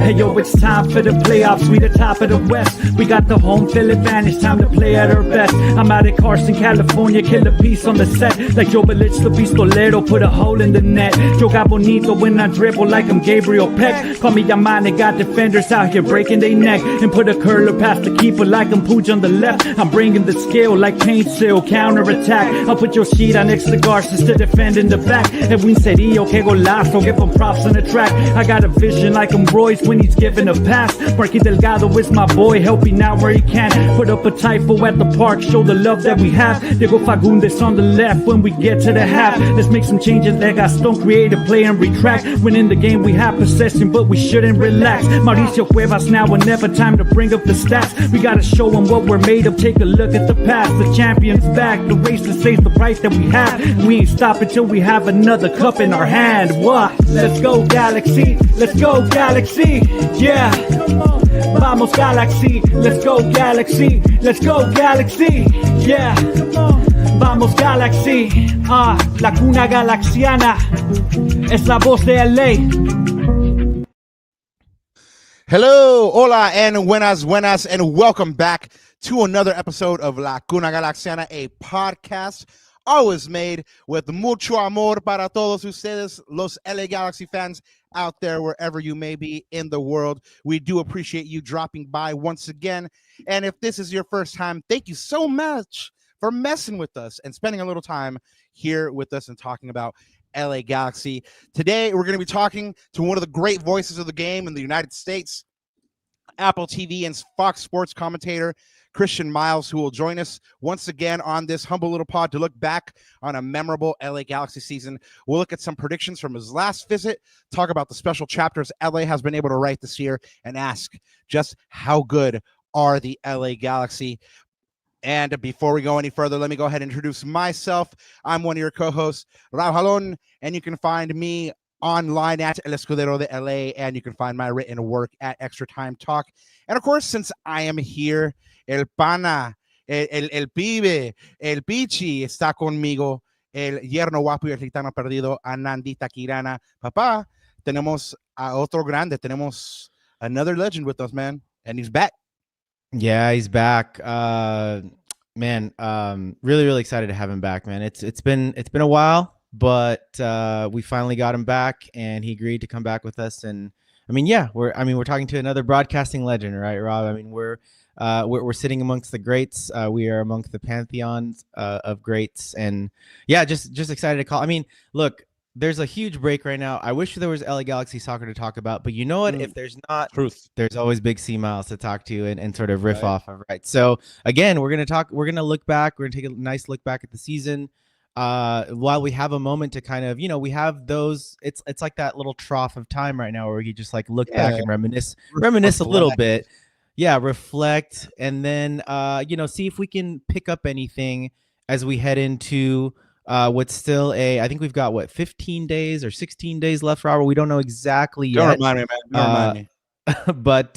Hey yo, it's time for the playoffs, we the top of the West. We got the home field advantage, time to play at our best. I'm out at Carson, California, kill a piece on the set. Like Joe Blitzed, the pistolero, put a hole in the net. Yo got bonito when I dribble like I'm Gabriel Peck. Call me Yamane, got defenders out here breaking their neck. And put a curler past the keeper like I'm Pooch on the left. I'm bringing the skill like Paintsil, counter attack. I'll put your sheet on next to Garces to defend in the back. And we said, que golazo, give them props on the track. I got a vision like I'm Royce when he's giving a pass. Marky Delgado is my boy, helping out where he can. Put up a typho at the park, show the love that we have. Diego Fagundes on the left when we get to the half. Let's make some changes, let Gaston create a play and retract. When in the game we have possession, but we shouldn't relax. Mauricio Cuevas now and never, time to bring up the stats. We gotta show them what we're made of, take a look at the past. The champion's back, the race to save the price that we have. We ain't stopping till we have another cup in our hand. What? Let's go Galaxy, let's go Galaxy, yeah. Vamos Galaxy, let's go Galaxy, let's go Galaxy, yeah. Vamos Galaxy, la cuna galaxiana, es la voz de LA. Hello, hola, and buenas, and welcome back to another episode of La Cuna Galaxiana, a podcast always made with mucho amor para todos ustedes, los LA Galaxy fans out there, wherever you may be in the world. We do appreciate you dropping by once again. And if this is your first time, thank you so much for messing with us and spending a little time here with us and talking about LA Galaxy. Today, we're going to be talking to one of the great voices of the game in the United States, AppleTV and Fox Sports commentator, CMiles, who will join us once again on this humble little pod to look back on a memorable LA Galaxy season. We'll look at some predictions from his last visit, talk about the special chapters LA has been able to write this year, and ask just how good are the LA Galaxy. And before we go any further, let me go ahead and introduce myself. I'm one of your co-hosts, Raul Jalon, and you can find me online at El Escudero de LA, and you can find my written work at Extra Time Talk. And of course, since I am here, el pana, el pibe, el pichi está conmigo, el yerno guapo y el gitano perdido, Anandita Kirana. Papá, tenemos a otro grande, tenemos another legend with us, man, and he's back. Yeah, he's back. Man, really excited to have him back, man. It's been a while, but we finally got him back, and he agreed to come back with us. And I mean, yeah, we're talking to another broadcasting legend, right, Rob? I mean, we're sitting amongst the greats. We are amongst the pantheons of greats, and yeah, just excited to call. I mean, look, there's a huge break right now. I wish there was LA Galaxy soccer to talk about, but you know what? If there's not, there's always big CMiles to talk to and sort of riff off of, right? So again, we're gonna look back. We're gonna take a nice look back at the season. While we have a moment to kind of, we have those, it's like that little trough of time right now where you just like look back and reminisce a little bit. Yeah, reflect, and then see if we can pick up anything as we head into what's still I think we've got 15 days or 16 days left, Robert. We don't know exactly yet. Don't remind me, man. Don't remind me. But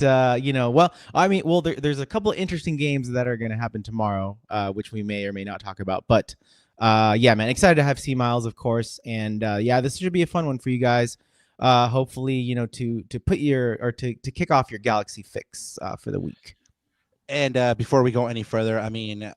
there's a couple of interesting games that are going to happen tomorrow, which we may or may not talk about. But yeah, man, excited to have CMiles, of course, and this should be a fun one for you guys. Hopefully, to put to kick off your Galaxy fix for the week. And before we go any further, I mean,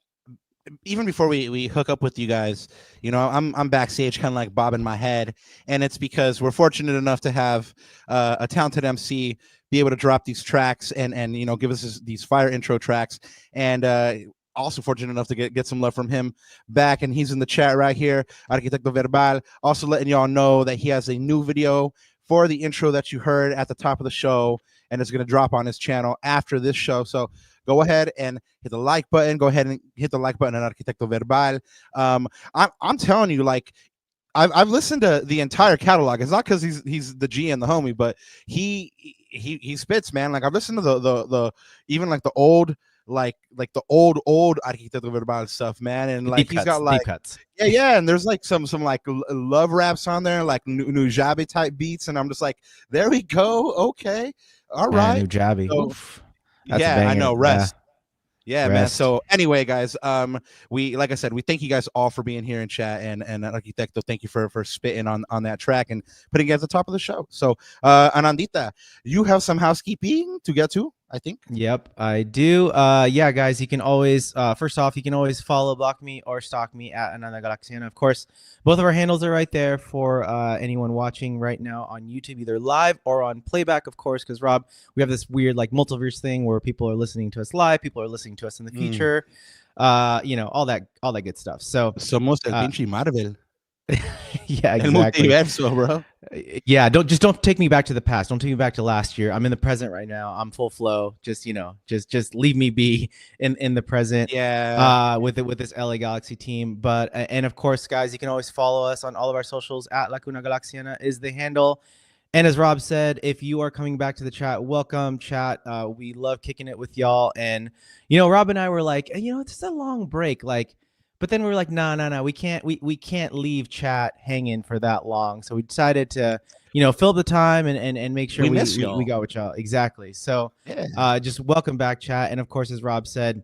even before we hook up with you guys, I'm backstage kind of like bobbing my head, and it's because we're fortunate enough to have a talented MC be able to drop these tracks and give us these fire intro tracks, and also fortunate enough to get some love from him back, and he's in the chat right here, Arquitecto Verbal, also letting y'all know that he has a new video for the intro that you heard at the top of the show, and it's going to drop on his channel after this show. So go ahead and hit the like button. Go ahead and hit the like button on Arquitecto Verbal. I'm telling you, like, I've listened to the entire catalog. It's not because he's the G and the homie, but he spits, man. Like, I've listened to the even like the old the old Arquitecto Verbal stuff, man, and like he's got like yeah, and there's like some like love raps on there, like Nujabi type beats, and I'm just like, there we go, okay, all right, Nujabi. So, yeah, I know, rest. Yeah, man. So anyway, guys, we like I said, we thank you guys all for being here in chat, and Arquitecto, thank you for spitting on that track and putting it at the top of the show. So, Anandita, you have some housekeeping to get to, I think. Yep, I do. Yeah, guys, you can always first off, you can always block me or stalk me at Ananda Galaxiana. Of course, both of our handles are right there for anyone watching right now on YouTube, either live or on playback, of course, because Rob, we have this weird like multiverse thing where people are listening to us live, people are listening to us in the future, you know, all that good stuff. So Somos el pinche Marvel. Yeah, exactly. El multiverso, bro. Yeah, don't take me back to the past. Don't take me back to last year. I'm in the present right now. I'm full flow. Just, you know, just leave me be in the present. Yeah. With this LA Galaxy team. But and of course, guys, you can always follow us on all of our socials at Lacuna Galaxiana is the handle. And as Rob said, if you are coming back to the chat, welcome, chat. We love kicking it with y'all. And you know, Rob and I were like, you know, it's just a long break, like. But then we were like, no, we can't leave chat hanging for that long. So we decided to, you know, fill the time and make sure we got with y'all. Exactly. So just welcome back, chat. And of course, as Rob said,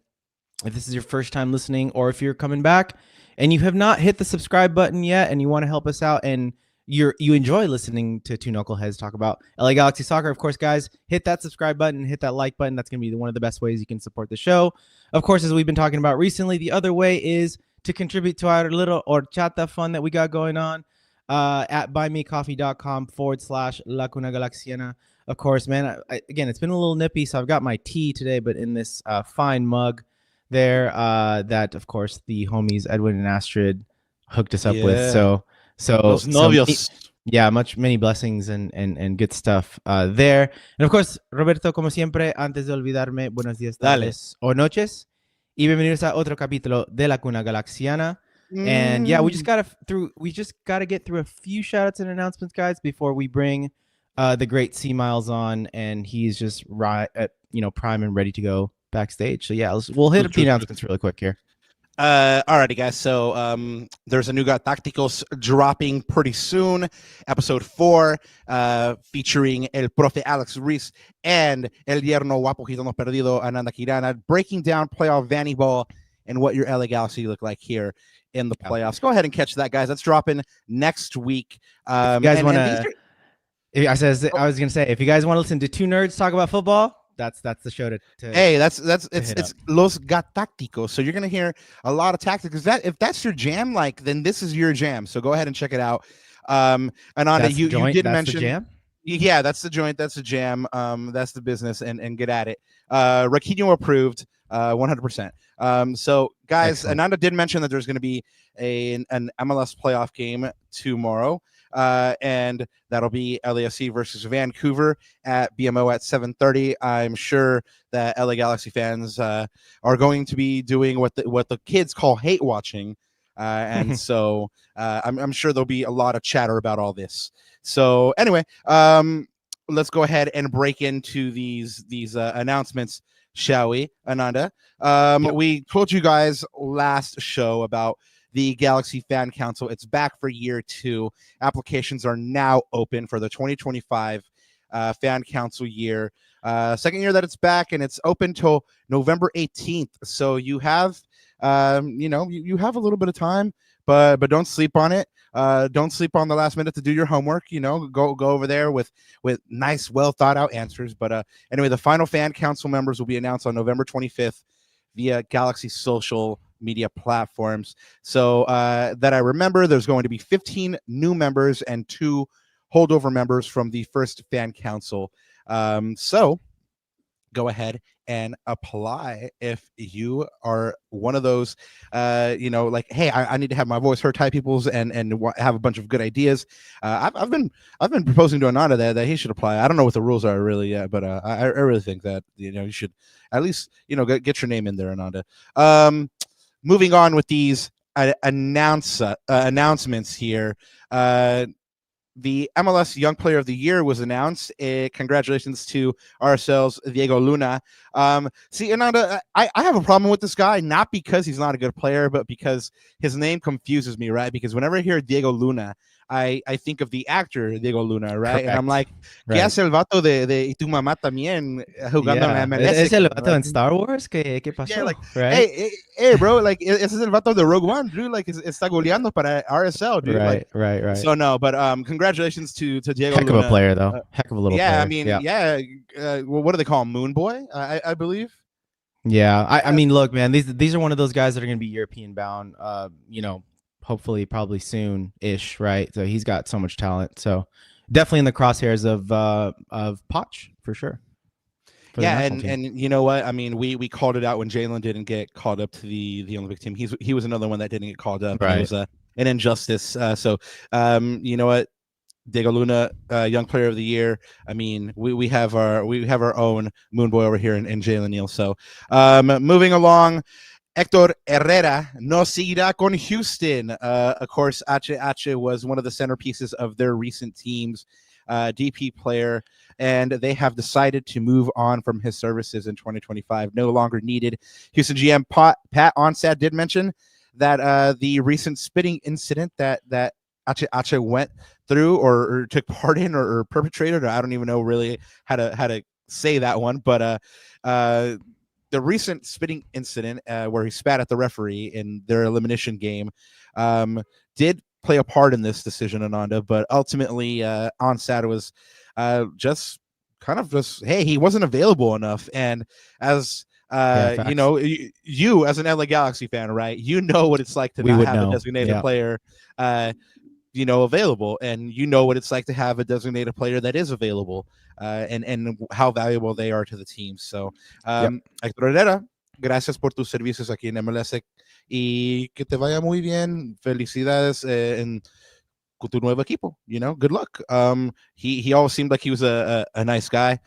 if this is your first time listening or if you're coming back and you have not hit the subscribe button yet and you want to help us out and you enjoy listening to two knuckleheads talk about LA Galaxy soccer, of course, guys, hit that subscribe button, hit that like button. That's going to be one of the best ways you can support the show. Of course, as we've been talking about recently, the other way is to contribute to our little horchata fund that we got going on at buymecoffee.com/Lacuna Galaxiana. Of course, man, again, it's been a little nippy, so I've got my tea today, but in this fine mug there that, of course, the homies Edwin and Astrid hooked us up with. So Los novios. Many blessings and good stuff there. And of course, Roberto, como siempre, antes de olvidarme, buenos días, tardes o noches. Y bienvenidos a otro capítulo de La Cuna Galaxiana. And yeah, we just gotta get through a few shoutouts and announcements, guys, before we bring the great CMiles on, and he's just prime and ready to go backstage. So yeah, we'll hit up the announcements really quick here. Alrighty, guys. So there's a new Tácticos dropping pretty soon, episode 4, featuring El Profe Alex Ruiz and El Yerno Guapo Gitano Perdido Ananda Kirana, breaking down playoff Vanney ball and what your LA Galaxy look like here in the playoffs. Go ahead and catch that, guys. That's dropping next week. You guys want to? I was gonna say, if you guys want to listen to two nerds talk about football, that's the show to hey, it's Los Gatácticos. So you're gonna hear a lot of tactics. If that's your jam, then this is your jam. So go ahead and check it out. Ananda, you did mention the jam? Yeah, that's the joint, that's the jam, that's the business, and get at it. Riqui approved, 100%. So guys, excellent. Ananda did mention that there's going to be an MLS playoff game tomorrow, and that'll be LAFC versus Vancouver at BMO at 7:30. I'm sure that LA Galaxy fans are going to be doing what the kids call hate watching, and so I'm sure there'll be a lot of chatter about all this. So anyway, let's go ahead and break into these announcements, shall we, Ananda? Yep. We told you guys last show about the Galaxy Fan Council. It's back for year 2. Applications are now open for the 2025 Fan Council year. Second year that it's back, and it's open till November 18th. So you have, you have a little bit of time, but don't sleep on it. Don't sleep on the last minute to do your homework. Go over there with nice, well thought out answers. But anyway, the final Fan Council members will be announced on November 25th via Galaxy social media platforms. So that I remember, there's going to be 15 new members and 2 holdover members from the first Fan Council. So go ahead and apply if you are one of those, hey, I need to have my voice heard type peoples and have a bunch of good ideas. I've been proposing to Ananda that he should apply. I don't know what the rules are really yet, but I really think that you should at least get your name in there, Ananda. Moving on with these announcements here. The MLS Young Player of the Year was announced. Congratulations to ourselves, Diego Luna. See, Ananda, I have a problem with this guy, not because he's not a good player, but because his name confuses me, right? Because whenever I hear Diego Luna, I think of the actor Diego Luna, right? And I'm Correct. like, ¿qué Right. hace el vato de Y tu mamá también jugando en la Yeah. MLS? Es el Cup, vato right? en Star Wars? ¿Qué Yeah, pasó? like, Right. hey, bro, like, ese es el vato de Rogue One, dude. Like, está goleando para RSL, dude. Like, Right. so no, but congratulations to Diego Heck of Luna. a player, though. Heck of a little Yeah, player. I mean, yeah. Well, what do they call him? Moon Boy, I believe. Yeah. I mean, look, man, these are one of those guys that are going to be European bound. Hopefully, probably soon ish. Right. So he's got so much talent. So definitely in the crosshairs of Poch for sure. Yeah, and you know what? I mean, we called it out when Jalen didn't get called up to the Olympic team. He was another one that didn't get called up. Right. And it was an injustice. You know what? Diego Luna, Young Player of the Year. I mean, we have our own Moon Boy over here in Jalen Neal. So, moving along, Héctor Herrera no seguirá con Houston. Of course, H was one of the centerpieces of their recent teams, DP player, and they have decided to move on from his services in 2025. No longer needed. Houston GM Pat Onsad did mention that the recent spitting incident that H went through or took part in or perpetrated, or I don't even know really how to say that one, but the recent spitting incident where he spat at the referee in their elimination game did play a part in this decision, Ananda, but ultimately Onsad was just hey, he wasn't available enough. And as you know, you as an LA Galaxy fan, right, you know what it's like to not have a designated player available, and you know what it's like to have a designated player that is available, and how valuable they are to the team. So Héctor Herrera, gracias por tus servicios aquí en MLS y que te vaya muy bien. Felicidades en tu nuevo equipo. Good luck. He always seemed like he was a nice guy,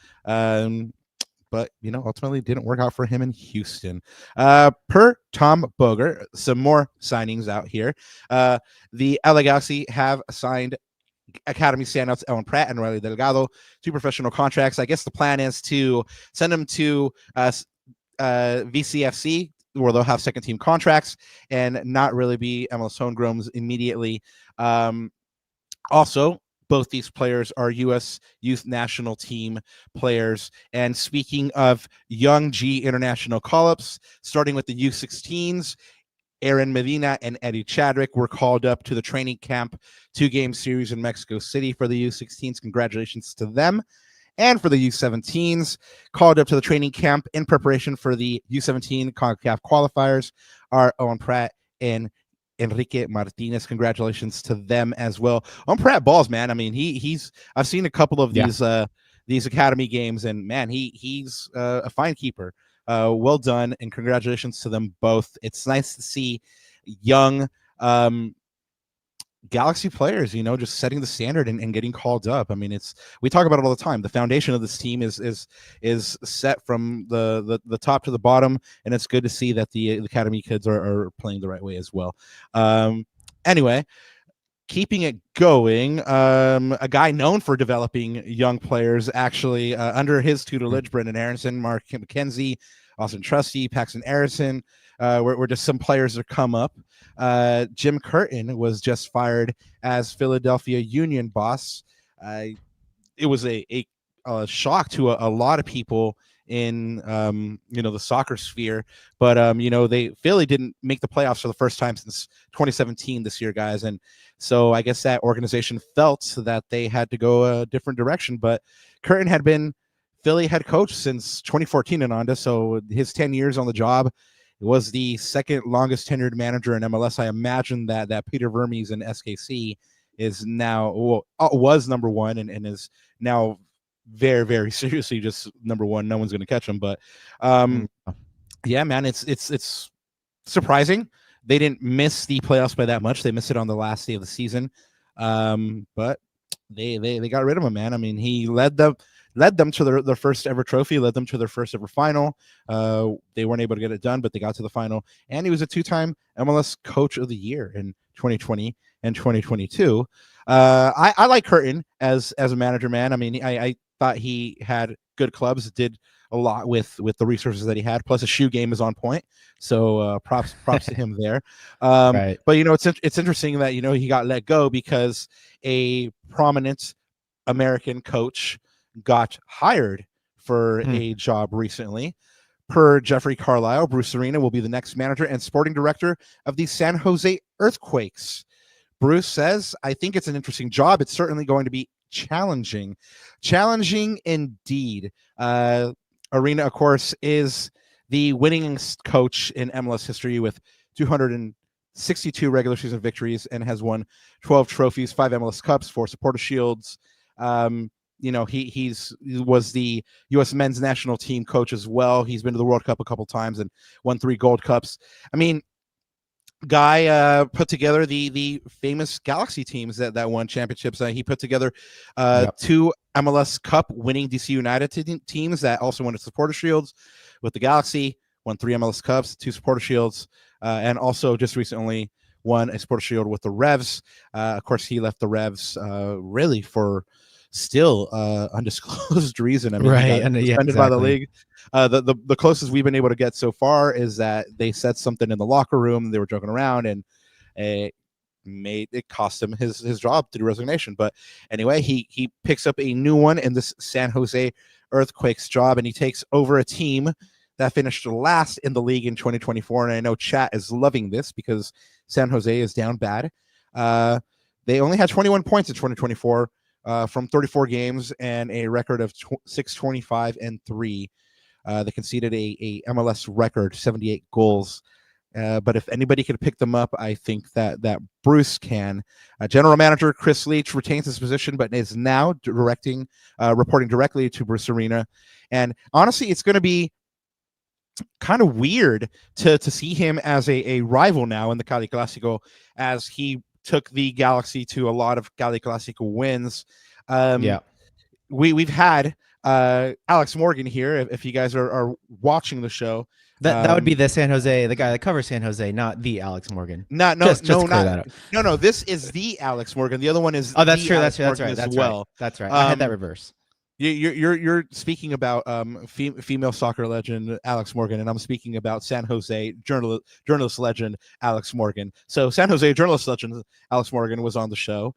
but ultimately didn't work out for him in Houston. Per Tom Boger, some more signings out here. The LA Galaxy have signed Academy standouts Ellen Pratt and Riley Delgado to professional contracts. I guess the plan is to send them to VCFC, where they'll have second team contracts and not really be MLS homegrowns immediately. Also, both these players are U.S. Youth National Team players. And speaking of young G international call-ups, starting with the U16s, Aaron Medina and Eddie Chadwick were called up to the training camp 2-game series in Mexico City for the U16s. Congratulations to them. And for the U17s, called up to the training camp in preparation for the U17 CONCACAF qualifiers are Owen Pratt and Enrique Martinez. Congratulations to them as well. Owen Pratt balls, man. I mean, I've seen a couple of these academy games, and man, he's a fine keeper. Well done, and congratulations to them both. It's nice to see young Galaxy players, just setting the standard and getting called up. I mean, we talk about it all the time. The foundation of this team is set from the top to the bottom, and it's good to see that the academy kids are playing the right way as well. Anyway, keeping it going, a guy known for developing young players, actually under his tutelage, Brendan Aronson, Mark McKenzie, Austin Trusty, Paxton Arison, were just some players that come up. Jim Curtin was just fired as Philadelphia Union boss. It was a shock to a lot of people in the soccer sphere, but Philly didn't make the playoffs for the first time since 2017 this year, guys, and so I guess that organization felt that they had to go a different direction. But Curtin had been Philly head coach since 2014 in Ananda, so his 10 years on the job. It was the second longest tenured manager in MLS. I imagine that Peter Vermes in SKC is now was number one and is now very, very seriously just number one. No one's going to catch him. But yeah, man, it's surprising they didn't miss the playoffs by that much. They missed it on the last day of the season, but they got rid of him, man. I mean, he led them to their first ever trophy, led them to their first ever final. They weren't able to get it done, but they got to the final. And he was a 2-time MLS Coach of the Year in 2020 and 2022. I like Curtin as a manager, man. I mean, I thought he had good clubs, did a lot with the resources that he had. Plus, his shoe game is on point. So props to him there. Right. But it's interesting that he got let go because a prominent American coach got hired for a job recently. Per Jeffrey Carlisle, Bruce Arena will be the next manager and sporting director of the San Jose Earthquakes. Bruce says, I think it's an interesting job. It's certainly going to be challenging indeed. Arena, of course, is the winningest coach in MLS history with 262 regular season victories and has won 12 trophies, 5 MLS Cups, 4 Supporter Shields. He was the U.S. men's national team coach as well. He's been to the World Cup a couple times and won 3 Gold Cups. I mean, guy put together the famous Galaxy teams that won championships. He put together 2 MLS Cup winning DC United teams that also won the Supporter Shields with the Galaxy, won 3 MLS Cups, 2 Supporter Shields, and also just recently won a Supporter Shield with the Revs. Of course, he left the Revs really for still undisclosed reason. I mean, right, he got suspended by the league. The closest we've been able to get so far is that they said something in the locker room. They were joking around, and it cost him his job through resignation. But anyway, he picks up a new one in this San Jose Earthquakes job, and he takes over a team that finished last in the league in 2024. And I know chat is loving this because San Jose is down bad. They only had 21 points in 2024 from 34 games and a record of 625-3. They conceded a MLS record, 78 goals. But if anybody could pick them up, I think that Bruce can. General manager Chris Leach retains his position, but is now reporting directly to Bruce Arena. And honestly, it's going to be kind of weird to see him as a rival now in the Cali Clásico, as he took the Galaxy to a lot of Cali Clásico wins. We've had Alex Morgan here. If you guys are watching the show, that would be the San Jose, the guy that covers San Jose, not the Alex Morgan. No. This is the Alex Morgan. The other one is. Oh, that's true. Alex That's Morgan right. as well. That's right. I had that reverse. You're speaking about female soccer legend Alex Morgan, and I'm speaking about San Jose journalist legend Alex Morgan. So San Jose journalist legend Alex Morgan was on the show.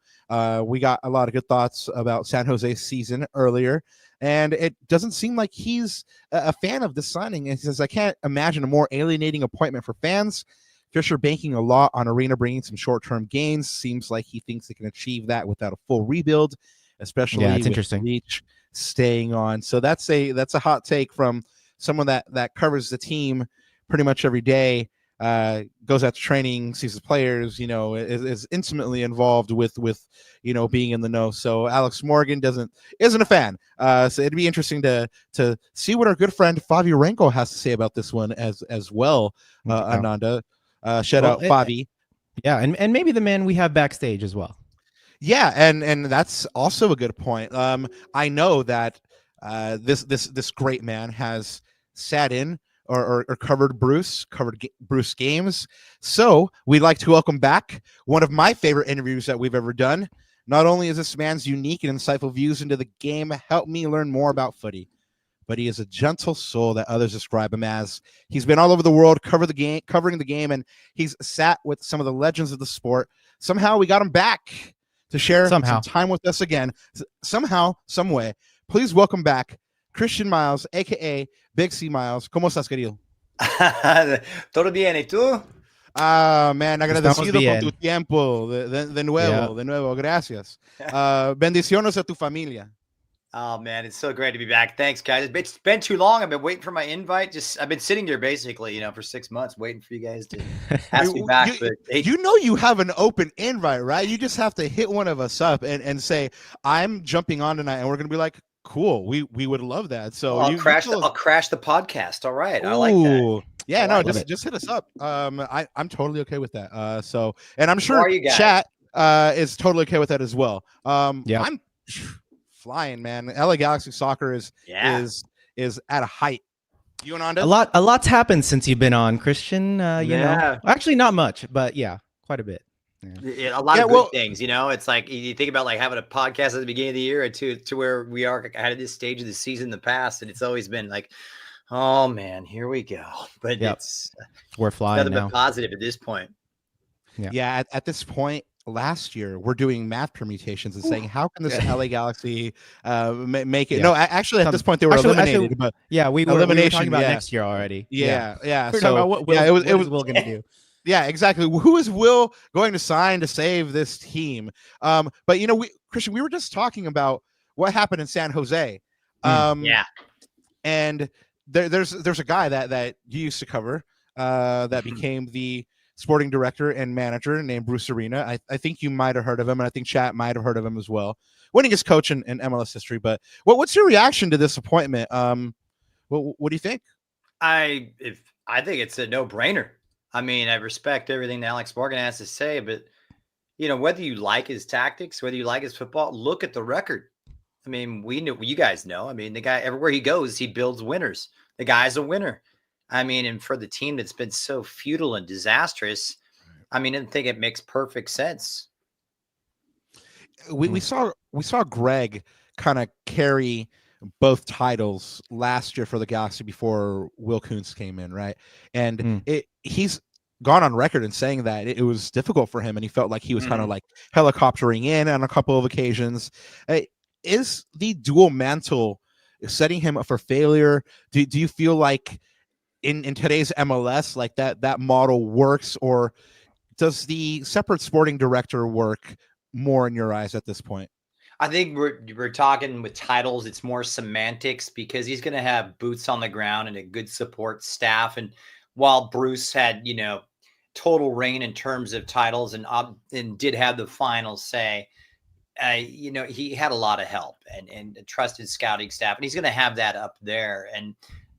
We got a lot of good thoughts about San Jose's season earlier, and it doesn't seem like he's a fan of this signing. And he says, I can't imagine a more alienating appointment for fans. Fisher banking a lot on Arena bringing some short-term gains. Seems like he thinks they can achieve that without a full rebuild, especially it's with interesting. Leach staying on. So that's a hot take from someone that covers the team pretty much every day, goes out to training, sees the players, is intimately involved with being in the know. So Alex Morgan isn't a fan. So it'd be interesting to see what our good friend Favi Renko has to say about this one as well. Ananda, shout out Favi. Yeah, and maybe the man we have backstage as well. Yeah, and that's also a good point. I know that this great man has sat in or covered Bruce games. So we'd like to welcome back one of my favorite interviews that we've ever done. Not only is this man's unique and insightful views into the game help me learn more about footy, but he is a gentle soul that others describe him as. He's been all over the world covering the game, and he's sat with some of the legends of the sport. Somehow we got him back to share some time with us again. Somehow, some way. Please welcome back Christian Miles, a.k.a. Big CMiles. ¿Cómo estás, querido? Todo bien, ¿y tú? Man, agradecido por tu tiempo. De nuevo, gracias. Bendiciones a tu familia. Oh, man, it's so great to be back. Thanks, guys. It's been too long. I've been waiting for my invite. I've been sitting here basically, for 6 months waiting for you guys to ask me back. You have an open invite, right? You just have to hit one of us up and say, I'm jumping on tonight, and we're going to be like, cool. We would love that. So I'll crash the podcast. All right. I like that. Yeah, just hit us up. I'm totally okay with that. And I'm sure chat is totally okay with that as well. I'm flying, man. LA Galaxy soccer is at a height. You and Ananda? A lot's happened since you've been on, Christian. Actually not much, but yeah, quite a bit. A lot of good things, it's like you think about like having a podcast at the beginning of the year to where we are at this stage of the season in the past. And it's always been like, oh man, here we go. But we're flying nothing now. but positive at this point. Yeah. At this point last year, we're doing math permutations and saying, how can this LA Galaxy make it? Yeah. No, actually, at this point, they were eliminated. But we were talking about next year already. Yeah. We're talking about what Will going to do. Yeah, exactly. Who is Will going to sign to save this team? But Christian, we were just talking about what happened in San Jose. And there's a guy that you used to cover that became the sporting director and manager named Bruce Arena. I think you might have heard of him, and I think chat might have heard of him as well. Winningest coach in MLS history. But what's your reaction to this appointment? What do you think? I think it's a no-brainer. I mean, I respect everything that Alex Morgan has to say, but whether you like his tactics, whether you like his football, look at the record. I mean, you guys know. I mean, the guy, everywhere he goes, he builds winners. The guy's a winner. I mean, and for the team that's been so futile and disastrous, I mean, I think it makes perfect sense. We saw Greg kind of carry both titles last year for the Galaxy before Will Kuntz came in, right? And he's gone on record in saying that it was difficult for him, and he felt like he was kind of like helicoptering in on a couple of occasions. Is the dual mantle setting him up for failure? Do you feel like in today's MLS, like that model works, or does the separate sporting director work more in your eyes at this point? I think we're talking with titles. It's more semantics because he's going to have boots on the ground and a good support staff. And while Bruce had, total reign in terms of titles and did have the final say, he had a lot of help and a trusted scouting staff, and he's going to have that up there. And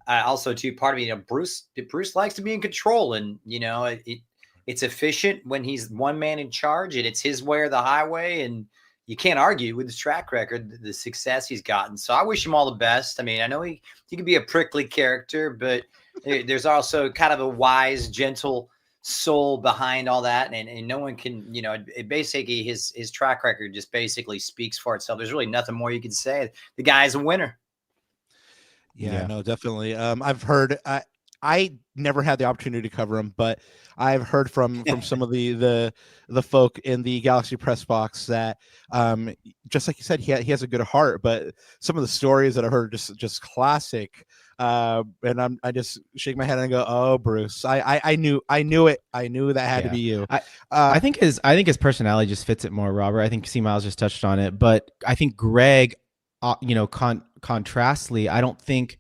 also, too, part of me, Bruce likes to be in control, and it's efficient when he's one man in charge, and it's his way or the highway, and you can't argue with his track record, the success he's gotten. So I wish him all the best. I mean, I know he can be a prickly character, but there's also kind of a wise, gentle soul behind all that. And no one can, basically his track record just basically speaks for itself. There's really nothing more you can say. The guy's a winner. Yeah, no, definitely. I've heard, I never had the opportunity to cover him, but I've heard from some of the folk in the Galaxy press box that just like you said, he has a good heart, but some of the stories that I've heard are just classic. And I just shake my head and go, "Oh, Bruce, I knew it. I knew that had to be you." I think his personality just fits it more, Robert. I think CMiles just touched on it, but I think Greg, contrastly, I don't think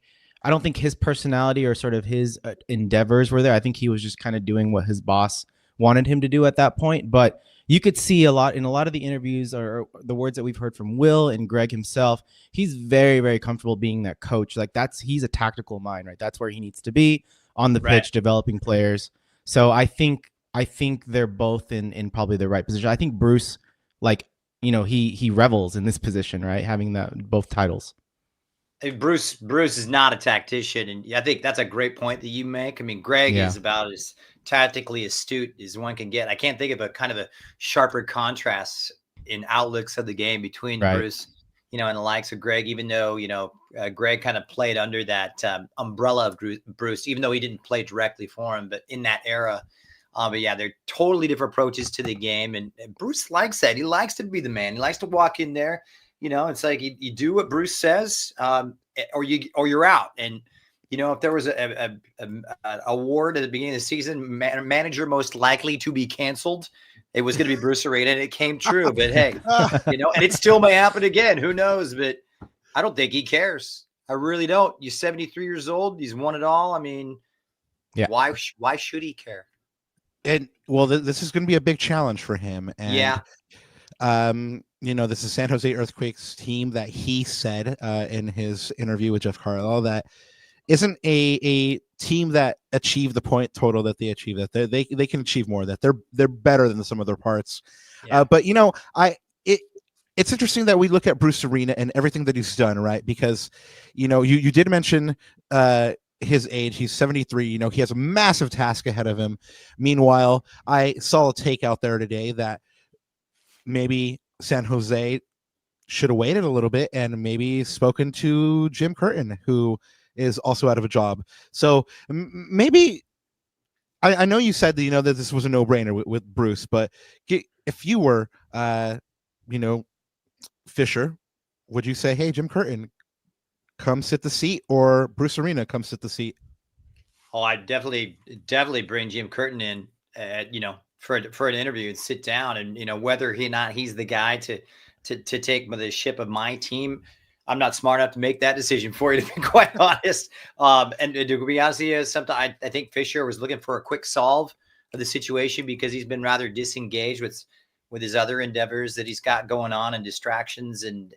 his personality or sort of his endeavors were there. I think he was just kind of doing what his boss wanted him to do at that point. But you could see in a lot of the interviews or the words that we've heard from Will and Greg himself, he's very, very comfortable being that coach. Like he's a tactical mind, right? That's where he needs to be on the pitch, developing players. So I think they're both in probably the right position. I think Bruce, he revels in this position, right? Having both titles. Bruce is not a tactician, and I think that's a great point that you make. I mean, Greg is about as tactically astute as one can get. I can't think of a kind of a sharper contrast in outlooks of the game between Bruce, and the likes of Greg, even though, Greg kind of played under that umbrella of Bruce, even though he didn't play directly for him, but in that era. But yeah, they're totally different approaches to the game, and Bruce likes that. He likes to be the man. He likes to walk in there. It's like you do what Bruce says, or you're out. And if there was a award at the beginning of the season, manager most likely to be canceled, it was going to be Bruce Arena, and it came true. But hey, and it still may happen again. Who knows? But I don't think he cares. I really don't. He's 73 years old. He's won it all. I mean, why should he care? And well, this is going to be a big challenge for him. And this is San Jose Earthquakes team that he said in his interview with Jeff Carlisle that isn't a team that achieved the point total that they achieved, that they can achieve more, that they're better than some of their parts. But it's interesting that we look at Bruce Arena and everything that he's done, right? Because you did mention his age. He's 73. You know, he has a massive task ahead of him. Meanwhile, I saw a take out there today that maybe San Jose should have waited a little bit and maybe spoken to Jim Curtin, who is also out of a job. So maybe I know you said that, you know, that this was a no-brainer with Bruce, but if you were, you know, Fisher, would you say, hey, Jim Curtin, come sit the seat, or Bruce Arena, come sit the seat? Oh, I definitely bring Jim Curtin in, you know, for an interview and sit down, and, you know, whether or not he's the guy to take the ship of my team. I'm not smart enough to make that decision for you, to be quite honest. And to be honest with you, sometimes I think Fisher was looking for a quick solve of the situation because he's been rather disengaged with his other endeavors that he's got going on and distractions. And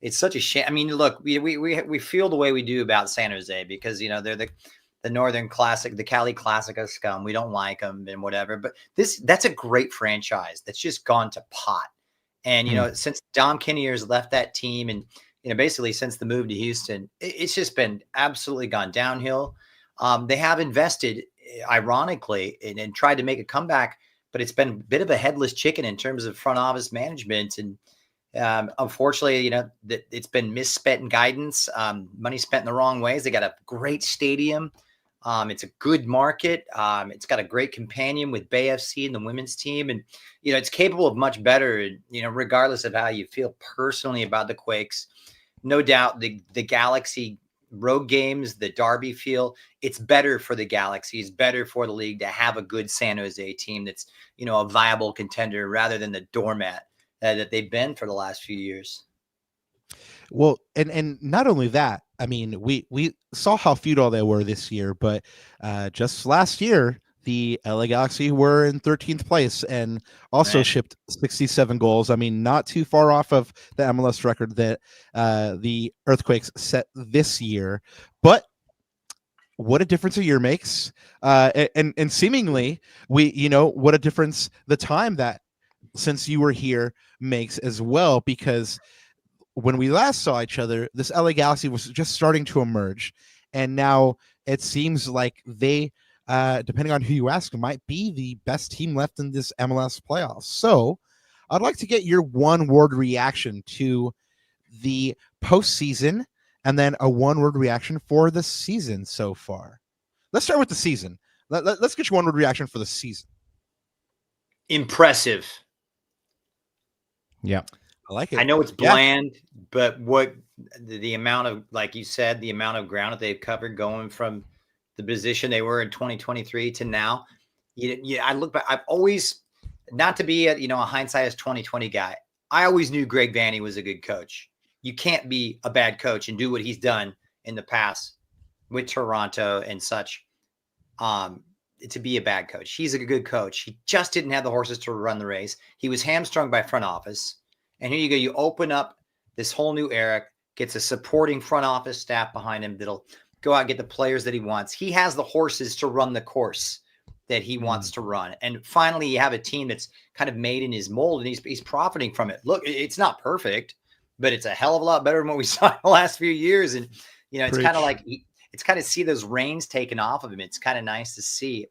it's such a shame. I mean, look, we feel the way we do about San Jose because, you know, they're the Northern Classic, the Cali Classic of scum. We don't like them and whatever. But that's a great franchise that's just gone to pot. And, you know, since Dom Kinnear's left that team and, you know, basically since the move to Houston, it's just been absolutely gone downhill. They have invested, ironically, and tried to make a comeback, but it's been a bit of a headless chicken in terms of front office management. And unfortunately, you know, it's been misspent in guidance, money spent in the wrong ways. They got a great stadium. It's a good market. It's got a great companion with Bay FC and the women's team. And, you know, it's capable of much better, you know, regardless of how you feel personally about the Quakes. No doubt the Galaxy road games, the derby feel, it's better for the Galaxy. It's better for the league to have a good San Jose team that's, you know, a viable contender rather than the doormat that they've been for the last few years. Well, and not only that, I mean, we saw how feudal they were this year, but just last year, the LA Galaxy were in 13th place and also shipped 67 goals. I mean, not too far off of the MLS record that the Earthquakes set this year. But what a difference a year makes. And seemingly, you know, what a difference the time that since you were here makes as well, because when we last saw each other, this LA Galaxy was just starting to emerge. And now it seems like they, depending on who you ask, might be the best team left in this MLS playoffs. So I'd like to get your one-word reaction to the postseason and then a one-word reaction for the season so far. Let's start with the season. Let's get your one-word reaction for the season. Impressive. Yeah. I like it. I know it's bland, but what the amount of, like you said, the amount of ground that they've covered going from the position they were in 2023 to now. I look back. I've always, not to be a hindsight as 2020 guy, I always knew Greg Vanney was a good coach. You can't be a bad coach and do what he's done in the past with Toronto and such. To be a bad coach. He's a good coach. He just didn't have the horses to run the race. He was hamstrung by front office. And here you go. You open up this whole new era, gets a supporting front office staff behind him that'll go out and get the players that he wants. He has the horses to run the course that he wants to run. And finally, you have a team that's kind of made in his mold, and he's profiting from it. Look, it's not perfect, but it's a hell of a lot better than what we saw in the last few years. And, you know, it's kind of like, it's kind of see those reins taken off of him. It's kind of nice to see.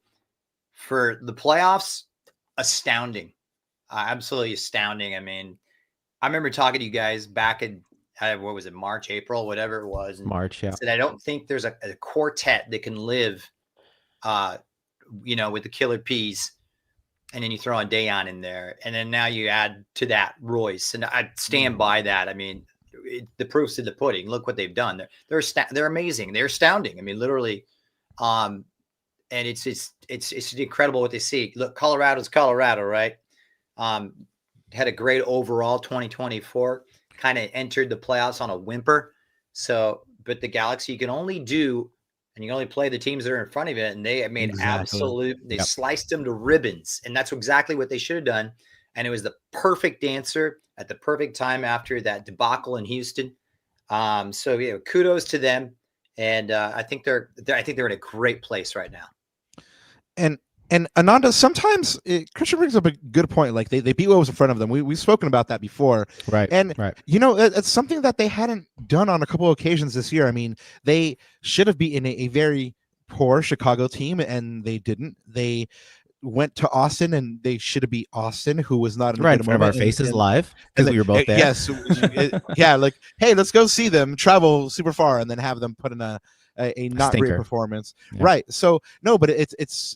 For the playoffs, astounding. Absolutely astounding. I mean, I remember talking to you guys back in, what was it, March, April, whatever it was. March, yeah. I said, I don't think there's a quartet that can live, with the Killer Peas. And then you throw in Dejan in there. And then now you add to that Royce. And I stand by that. I mean, the proof's in the pudding. Look what they've done. They're amazing. They're astounding. I mean, literally. And it's incredible what they see. Look, Colorado's Colorado, right? Had a great overall 2024, kind of entered the playoffs on a whimper. So, but the Galaxy, you can only do, and you can only play the teams that are in front of it. And they made they sliced them to ribbons. And that's exactly what they should have done. And it was the perfect answer at the perfect time after that debacle in Houston. So yeah, kudos to them. And I think they're in a great place right now. And And Ananda, sometimes Christian brings up a good point. Like they beat what was in front of them. We've spoken about that before. Right. And, right. It's something that they hadn't done on a couple of occasions this year. I mean, they should have beaten a very poor Chicago team, and they didn't. They went to Austin, and they should have beat Austin, who was not in a Right in good front of our moment. faces live, because we were both there. Yes. Yeah. Like, hey, let's go see them travel super far and then have them put in a not great stinker. performance. Yeah. Right. So, no, but it's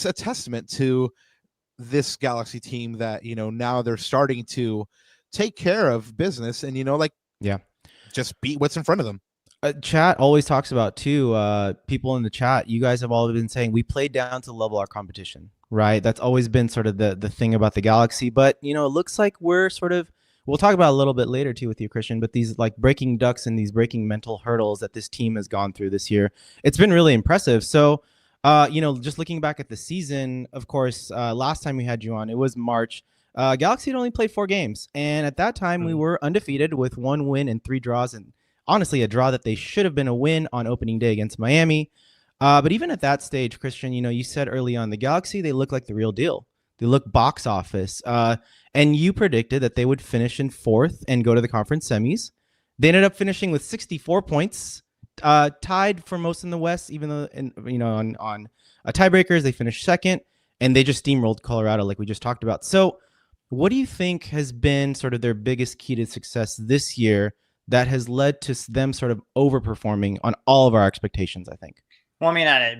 a testament to this Galaxy team that, now they're starting to take care of business and, just beat what's in front of them. Chat always talks about too, people in the chat, you guys have all been saying we played down to level our competition, right? That's always been sort of the thing about the Galaxy, but it looks like we're sort of, we'll talk about it a little bit later too with you, Christian, but these like breaking ducks and these breaking mental hurdles that this team has gone through this year, it's been really impressive. So just looking back at the season, of course, last time we had you on, it was March. Galaxy had only played 4 games, and at that time we were undefeated with 1 win and 3 draws, and honestly a draw that they should have been a win on opening day against Miami. But even at that stage, Christian, you said early on the Galaxy, they look like the real deal. They look box office, and you predicted that they would finish in 4th and go to the conference semis. They ended up finishing with 64 points. Tied for most in the West, even though on tiebreakers they finished 2nd, and they just steamrolled Colorado like we just talked about. So what do you think has been sort of their biggest key to success this year that has led to them sort of overperforming on all of our expectations, I think? Well, I mean, at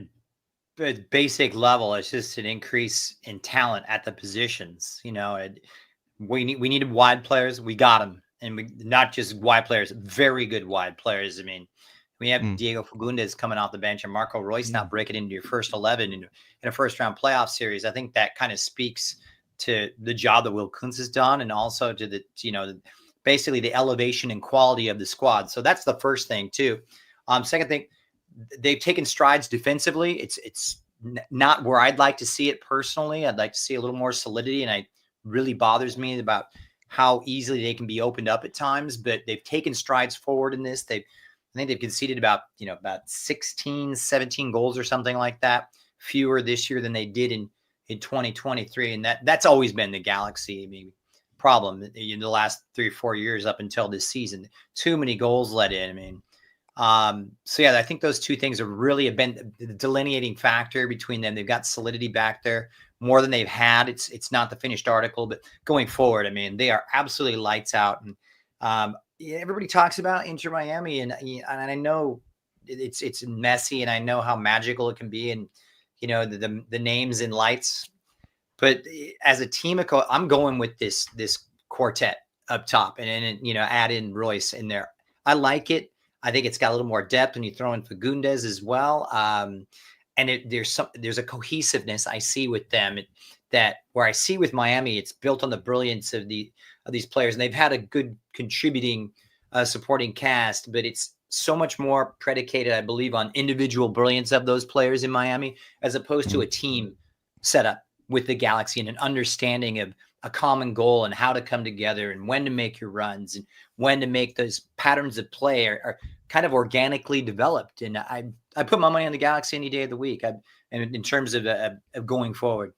a basic level, it's just an increase in talent at the positions. We needed wide players, we got them, and we not just wide players, very good wide players. I mean, we have Diego Fagundes coming off the bench and Marco Royce now breaking into your first 11 in a first-round playoff series. I think that kind of speaks to the job that Will Kuntz has done, and also to basically the elevation and quality of the squad. So that's the first thing too. Second thing, they've taken strides defensively. It's not where I'd like to see it personally. I'd like to see a little more solidity, and it really bothers me about how easily they can be opened up at times. But they've taken strides forward in this. I think they've conceded about 16, 17 goals or something like that, fewer this year than they did in 2023. And that's always been the Galaxy problem in the last 3 or 4 years up until this season. Too many goals let in. So yeah, I think those two things have really been the delineating factor between them. They've got solidity back there more than they've had. It's not the finished article, but going forward, they are absolutely lights out. And everybody talks about Inter Miami, and I know it's messy, and I know how magical it can be, and the names and lights. But as a team, I'm going with this quartet up top, and then add in Royce in there. I like it. I think it's got a little more depth when you throw in Fagundes as well. And there's a cohesiveness I see with them that where I see with Miami, it's built on the brilliance of these players, and they've had a good contributing supporting cast, but it's so much more predicated, I believe, on individual brilliance of those players in Miami, as opposed to a team setup with the Galaxy and an understanding of a common goal and how to come together and when to make your runs and when to make those patterns of play are kind of organically developed. And I put my money on the Galaxy any day of the week. And in terms of going forward.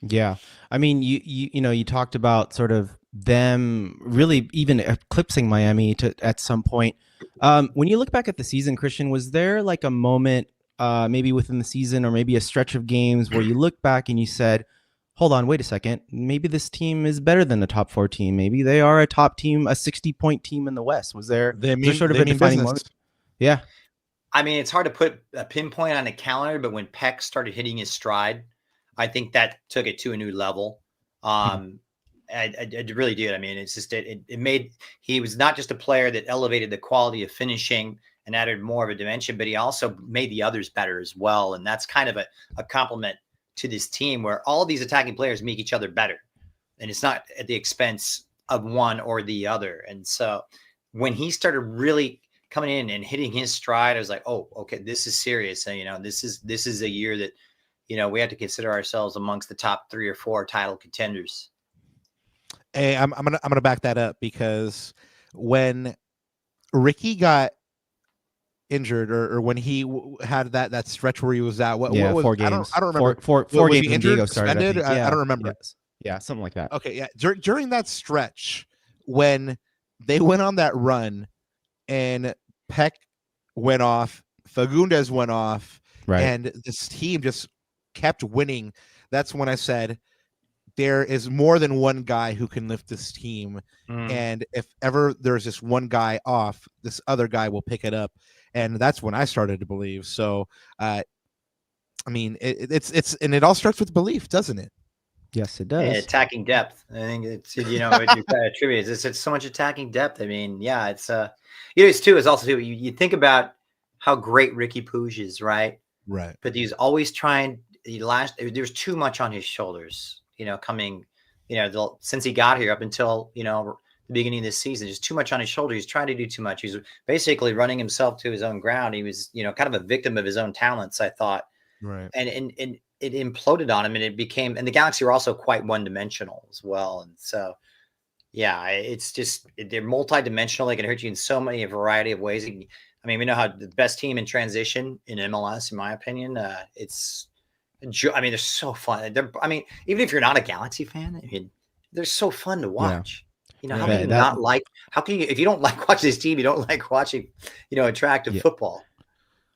Yeah. You talked about sort of them really even eclipsing Miami at some point. When you look back at the season, Christian, was there like a moment maybe within the season or maybe a stretch of games where you look back and you said, hold on, wait a second, maybe this team is better than the top 4 team. Maybe they are a top team, a 60-point team in the West. Was there sort of a defining moment? Yeah. It's hard to put a pinpoint on a calendar, but when Peck started hitting his stride, I think that took it to a new level. I really did. It's just it made, he was not just a player that elevated the quality of finishing and added more of a dimension, but he also made the others better as well. And that's kind of a compliment to this team, where all these attacking players make each other better, and it's not at the expense of one or the other. And so when he started really coming in and hitting his stride, I was like, oh, okay, this is serious. And, this is a year that, we have to consider ourselves amongst the top 3 or 4 title contenders. Hey, I'm gonna back that up, because when Riqui got injured, or when he had that stretch where he was at? What was 4 games. I don't remember. Four Was games he when injured, Diego started. I suspended? think. Yeah, I don't remember. yes. Yeah, something like that. Okay, yeah. During that stretch when they went on that run and Peck went off, Fagundes went off, Right. and this team just kept winning. That's when I said there is more than one guy who can lift this team. And if ever there's just one guy off, this other guy will pick it up. And that's when I started to believe. So, I mean, it's and it all starts with belief, doesn't it? Yes, it does. Yeah, attacking depth. I think it's, what you kind of attribute is it's so much attacking depth. I mean, yeah, it's it's also too, you think about how great Riqui Puig is, right? Right. But he's always trying. There's too much on his shoulders. Coming, since he got here up until the beginning of this season, just too much on his shoulder. He's trying to do too much. He's basically running himself to his own ground. He was, kind of a victim of his own talents, I thought. Right. And it imploded on him, and it became. And the Galaxy were also quite one-dimensional as well. And so, yeah, it's just they're multi-dimensional. They can hurt you in so many a variety of ways. I mean, we know how the best team in transition in MLS, in my opinion, they're so fun. Even if you're not a Galaxy fan, they're so fun to watch. How can you not like? How can you, if you don't like watching this team, you don't like watching, attractive football?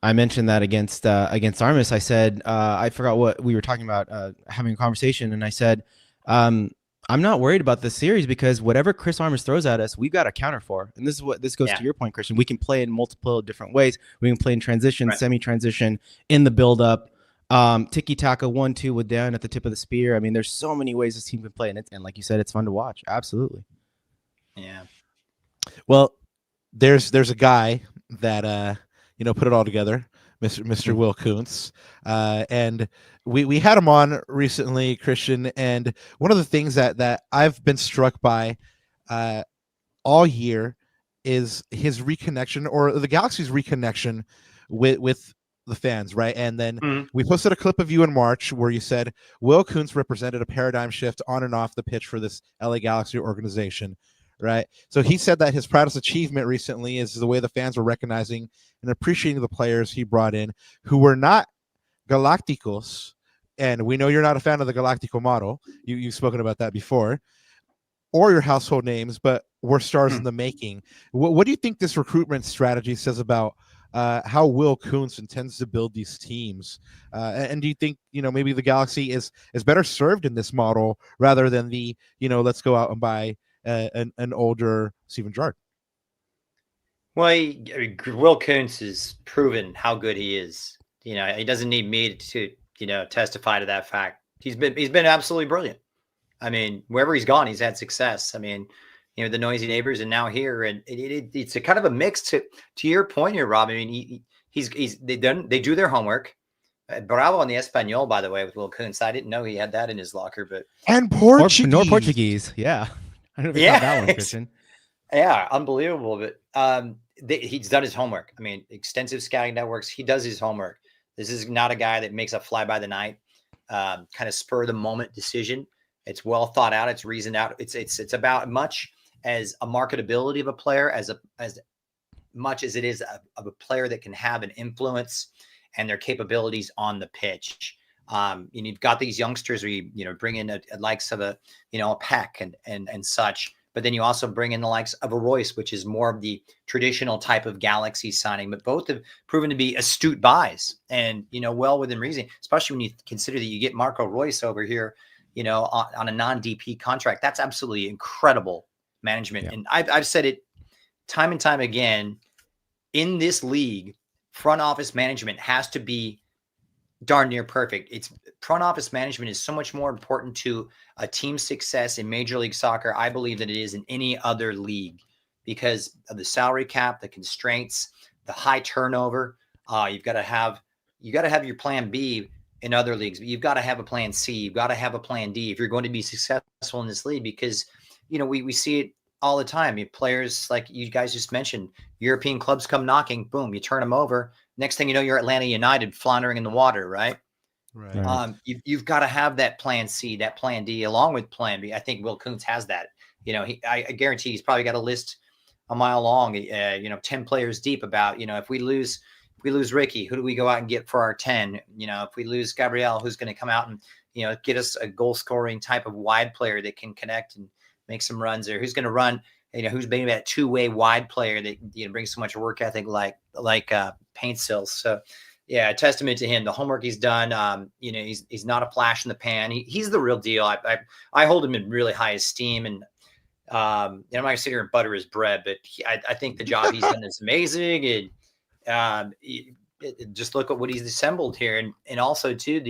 I mentioned that against Armas. I said I forgot what we were talking about, having a conversation, and I said I'm not worried about this series because whatever Chris Armas throws at us, we've got a counter for. And this goes to your point, Christian. We can play in multiple different ways. We can play in transition, semi-transition, in the build-up. Tiki-taka 1-2 with Dejan at the tip of the spear. I mean, there's so many ways this team can play, and like you said, it's fun to watch. Absolutely. Yeah. Well, there's a guy that put it all together, Mr. Will Kuntz, and we had him on recently, Christian, and one of the things that I've been struck by all year is his reconnection, or the Galaxy's reconnection with the fans, right? And then we posted a clip of you in March where you said Will Kuntz represented a paradigm shift on and off the pitch for this LA Galaxy organization, right? So he said that his proudest achievement recently is the way the fans were recognizing and appreciating the players he brought in who were not Galacticos, and we know you're not a fan of the Galactico model. You've spoken about that before, or your household names, but were stars in the making. What do you think this recruitment strategy says about how Will Kuntz intends to build these teams? And do you think, maybe the Galaxy is better served in this model rather than the, let's go out and buy an older Steven Gerrard? Well, Will Kuntz has proven how good he is. He doesn't need me to, testify to that fact. He's been absolutely brilliant. I mean, wherever he's gone, he's had success. I mean, the noisy neighbors, and now here, and it's a kind of a mix to your point here, Rob. I mean, they do their homework. Bravo on the Espanol, by the way, with Will Kuntz. I didn't know he had that in his locker, but and Portuguese, Portuguese, yeah. I don't know if you got that one, Christian. Yeah, unbelievable. But he's done his homework. I mean, extensive scouting networks. He does his homework. This is not a guy that makes a fly by the night, kind of spur of the moment decision. It's well thought out. It's reasoned out. It's about much as a marketability of a player as much as it is of a player that can have an influence and their capabilities on the pitch. You've got these youngsters where you bring in a likes of a Peck and such, but then you also bring in the likes of a Royce, which is more of the traditional type of Galaxy signing, but both have proven to be astute buys and, well within reason, especially when you consider that you get Marco Royce over here, on a non-DP contract. That's absolutely incredible management. Yeah. And I've said it time and time again, in this league, front office management has to be darn near perfect. It's front office management is so much more important to a team's success in Major League Soccer, I believe, than it is in any other league because of the salary cap, the constraints, the high turnover. You've got to have your plan B in other leagues, but you've got to have a plan C. You've got to have a plan D if you're going to be successful in this league, because, we see it all the time. Players like you guys just mentioned, European clubs come knocking, boom, you turn them over. Next thing you know, you're Atlanta United floundering in the water, right? Right. You've got to have that plan C, that plan D, along with plan B. I think Will Kuntz has that. I guarantee he's probably got a list a mile long, 10 players deep about, if we lose Riqui, who do we go out and get for our 10? If we lose Gabriel, who's going to come out and, get us a goal scoring type of wide player that can connect and make some runs, or who's going to run, who's maybe that two-way wide player that, brings so much work ethic like Paintsil. So yeah, a testament to him, the homework he's done. He's not a flash in the pan. He's the real deal. I hold him in really high esteem, and I'm not gonna sit here and butter his bread, but I think the job he's done is amazing. And just look at what he's assembled here, and also too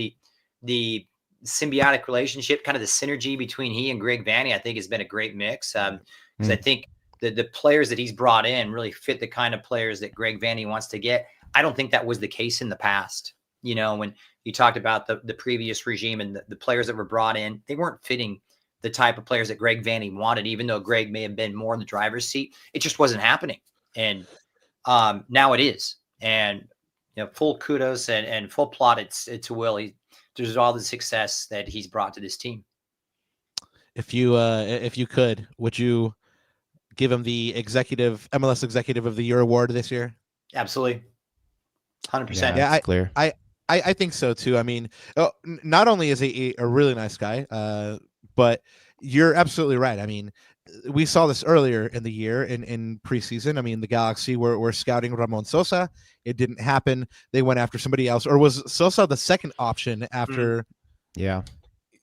the symbiotic relationship, kind of the synergy between he and Greg Vanney, I think has been a great mix. Because I think the players that he's brought in really fit the kind of players that Greg Vanney wants to get. I don't think that was the case in the past. When you talked about the previous regime and the players that were brought in, they weren't fitting the type of players that Greg Vanney wanted, even though Greg may have been more in the driver's seat. It just wasn't happening. And now it is. And full kudos and full plaudits to Will. He deserves all the success that he's brought to this team. If you could, would you give him the MLS Executive of the Year award this year? Absolutely. 100%. Yeah, it's clear. I think so too. I mean, not only is he a really nice guy, but you're absolutely right. I mean, we saw this earlier in the year in preseason. I mean, the Galaxy were scouting Ramon Sosa. It didn't happen. They went after somebody else, or was Sosa the second option after? Yeah.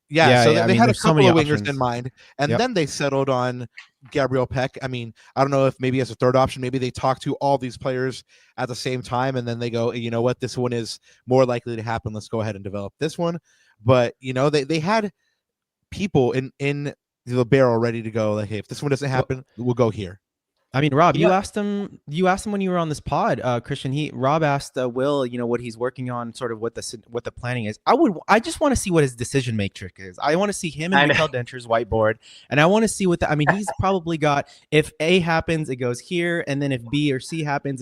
So they had a there's so couple many of wingers options in mind, and then they settled on Gabriel Peck. I mean, I don't know if maybe as a third option, maybe they talk to all these players at the same time, and then they go, you know what, this one is more likely to happen. Let's go ahead and develop this one. But they had people in the barrel ready to go. Like, hey, if this one doesn't happen, we'll go here. I mean, Rob, you asked him when you were on this pod, Christian. Rob asked Will, what he's working on, sort of what the planning is. I just want to see what his decision matrix is. I want to see him and Mikel Denter's whiteboard, and I want to see he's probably got, if A happens, it goes here, and then if B or C happens,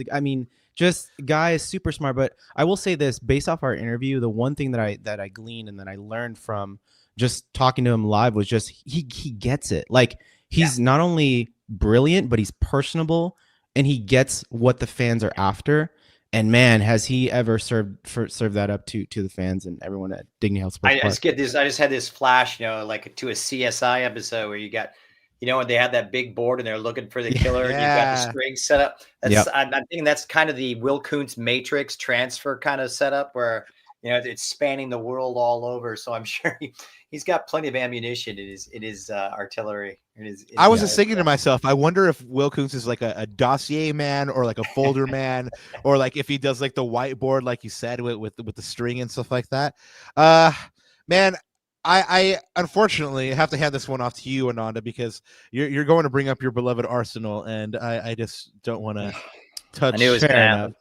just guy is super smart. But I will say this, based off our interview, the one thing that I gleaned and that I learned from just talking to him live was just he gets it. Like, he's not only brilliant, but he's personable, and he gets what the fans are after. And man, has he ever served that up to the fans and everyone at Dignity Health Sports Park. I just had this flash, like to a CSI episode where you got, when they had that big board and they're looking for the killer, and you've got the string set up. I'm thinking that's kind of the Will Kuntz Matrix transfer kind of setup where it's spanning the world all over. So I'm sure he's got plenty of ammunition in his artillery. I was just thinking to myself, I wonder if Will Kuntz is like a dossier man, or like a folder man, or like if he does like the whiteboard, like you said, with the string and stuff like that. Man, I unfortunately have to hand this one off to you, Ananda, because you're going to bring up your beloved Arsenal, and I just don't want to touch. I knew it was going to happen.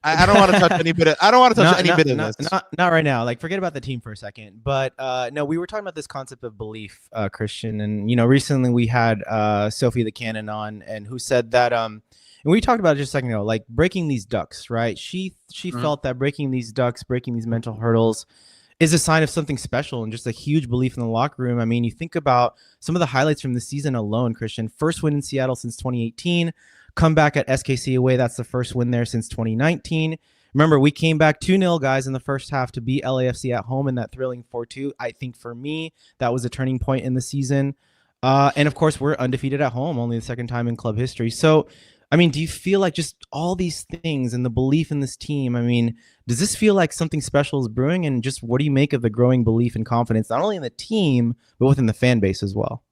I don't want to touch any bit of. I don't want to touch any bit of this. Not right now. Like, forget about the team for a second. But no, we were talking about this concept of belief, Christian, and recently we had Sophie the Cannon on, and who said that and we talked about it just a second ago, like breaking these ducks, right? She felt that breaking these ducks, breaking these mental hurdles, is a sign of something special and just a huge belief in the locker room. I mean, you think about some of the highlights from the season alone, Christian. First win in Seattle since 2018. Comeback at SKC away. That's the first win there since 2019. Remember, we came back 2-0, guys, in the first half to beat LAFC at home in that thrilling 4-2. I think for me, that was a turning point in the season. And of course, we're undefeated at home, only the second time in club history. So, I mean, do you feel like just all these things and the belief in this team? I mean, does this feel like something special is brewing? And just what do you make of the growing belief and confidence, not only in the team, but within the fan base as well?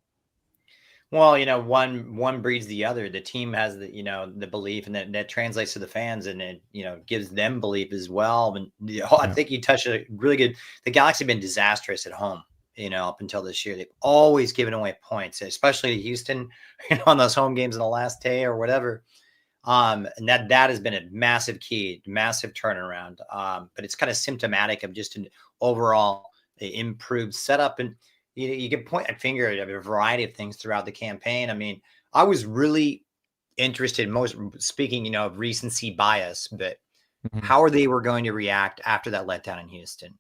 Well, one breeds the other. The team has the belief, and that translates to the fans, and it, gives them belief as well. And I think you touched a really good. The Galaxy have been disastrous at home, up until this year. They've always given away points, especially Houston, on those home games in the last day or whatever. And that has been a massive key, massive turnaround. But it's kind of symptomatic of just an overall improved setup. And you can point a finger at a variety of things throughout the campaign. I mean, I was really interested, speaking, of recency bias, but how they were going to react after that letdown in Houston.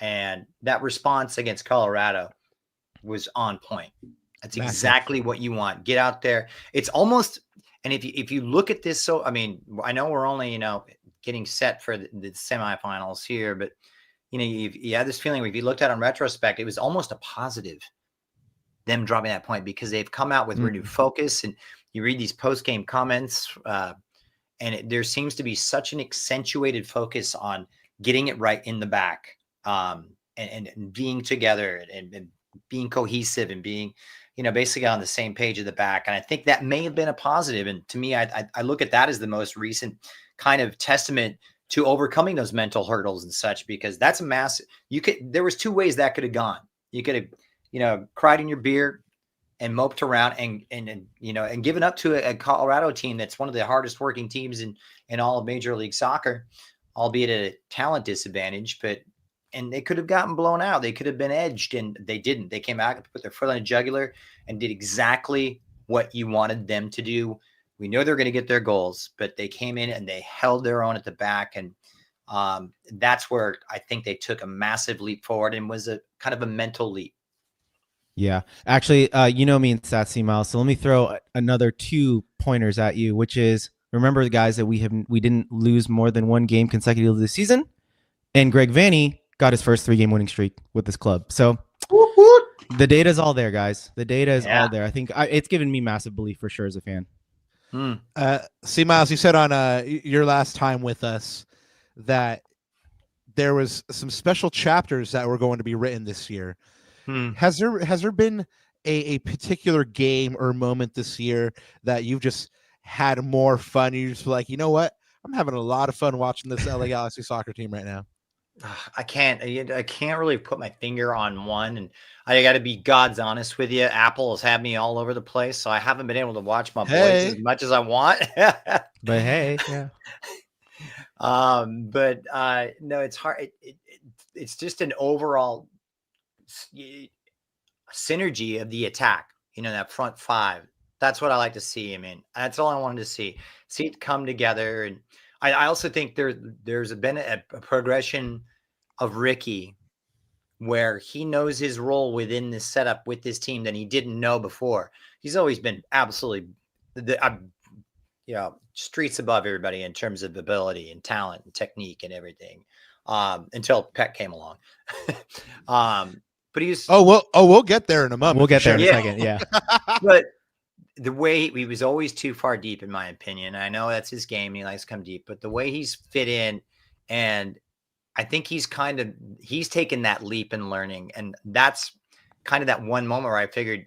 And that response against Colorado was on point. That's exactly what you want. Get out there. It's almost And if you look at this, so I mean, I know we're only getting set for the semifinals here, but you had this feeling if you looked at it in retrospect, it was almost a positive them dropping that point because they've come out with renewed focus. And you read these post game comments, and there seems to be such an accentuated focus on getting it right in the back, and being together and being cohesive and being, basically on the same page at the back. And I think that may have been a positive. And to me, I look at that as the most recent kind of testament to overcoming those mental hurdles and such, because that's a massive, there was 2 ways that could have gone. You could have, cried in your beer and moped around and given up to a Colorado team that's one of the hardest working teams in all of Major League Soccer, albeit at a talent disadvantage, and they could have gotten blown out. They could have been edged, and they didn't. They came out and put their foot on the jugular and did exactly what you wanted them to do. We know they're going to get their goals, but they came in and they held their own at the back. And that's where I think they took a massive leap forward and was a kind of a mental leap. Yeah, actually, me and CMiles. So let me throw another 2 pointers at you, which is, remember, guys, that we didn't lose more than 1 game consecutively this season, and Greg Vanney got his first 3-game winning streak with this club. So the data is all there, guys. The data is all there. I think it's given me massive belief for sure as a fan. CMiles, you said on your last time with us that there was some special chapters that were going to be written this year. Has there been a particular game or moment this year that you've just had more fun? You just like, you know what? I'm having a lot of fun watching this LA Galaxy soccer team right now. I can't really put my finger on one, and I got to be God's honest with you. Apple has had me all over the place, so I haven't been able to watch my boys as much as I want. But hey, yeah. No, it's hard. It's just an overall synergy of the attack. That front 5. That's what I like to see. I mean, that's all I wanted to see it come together. And I also think there's been a progression of Riqui where he knows his role within this setup with this team that he didn't know before. He's always been absolutely streets above everybody in terms of ability and talent and technique and everything, until Peck came along. But he's we'll get there in a moment. We'll get there in a second. Yeah. But the way he was always too far deep, in my opinion. I know that's his game. He likes to come deep, but the way he's fit in, and I think he's taken that leap in learning. And that's kind of that one moment where I figured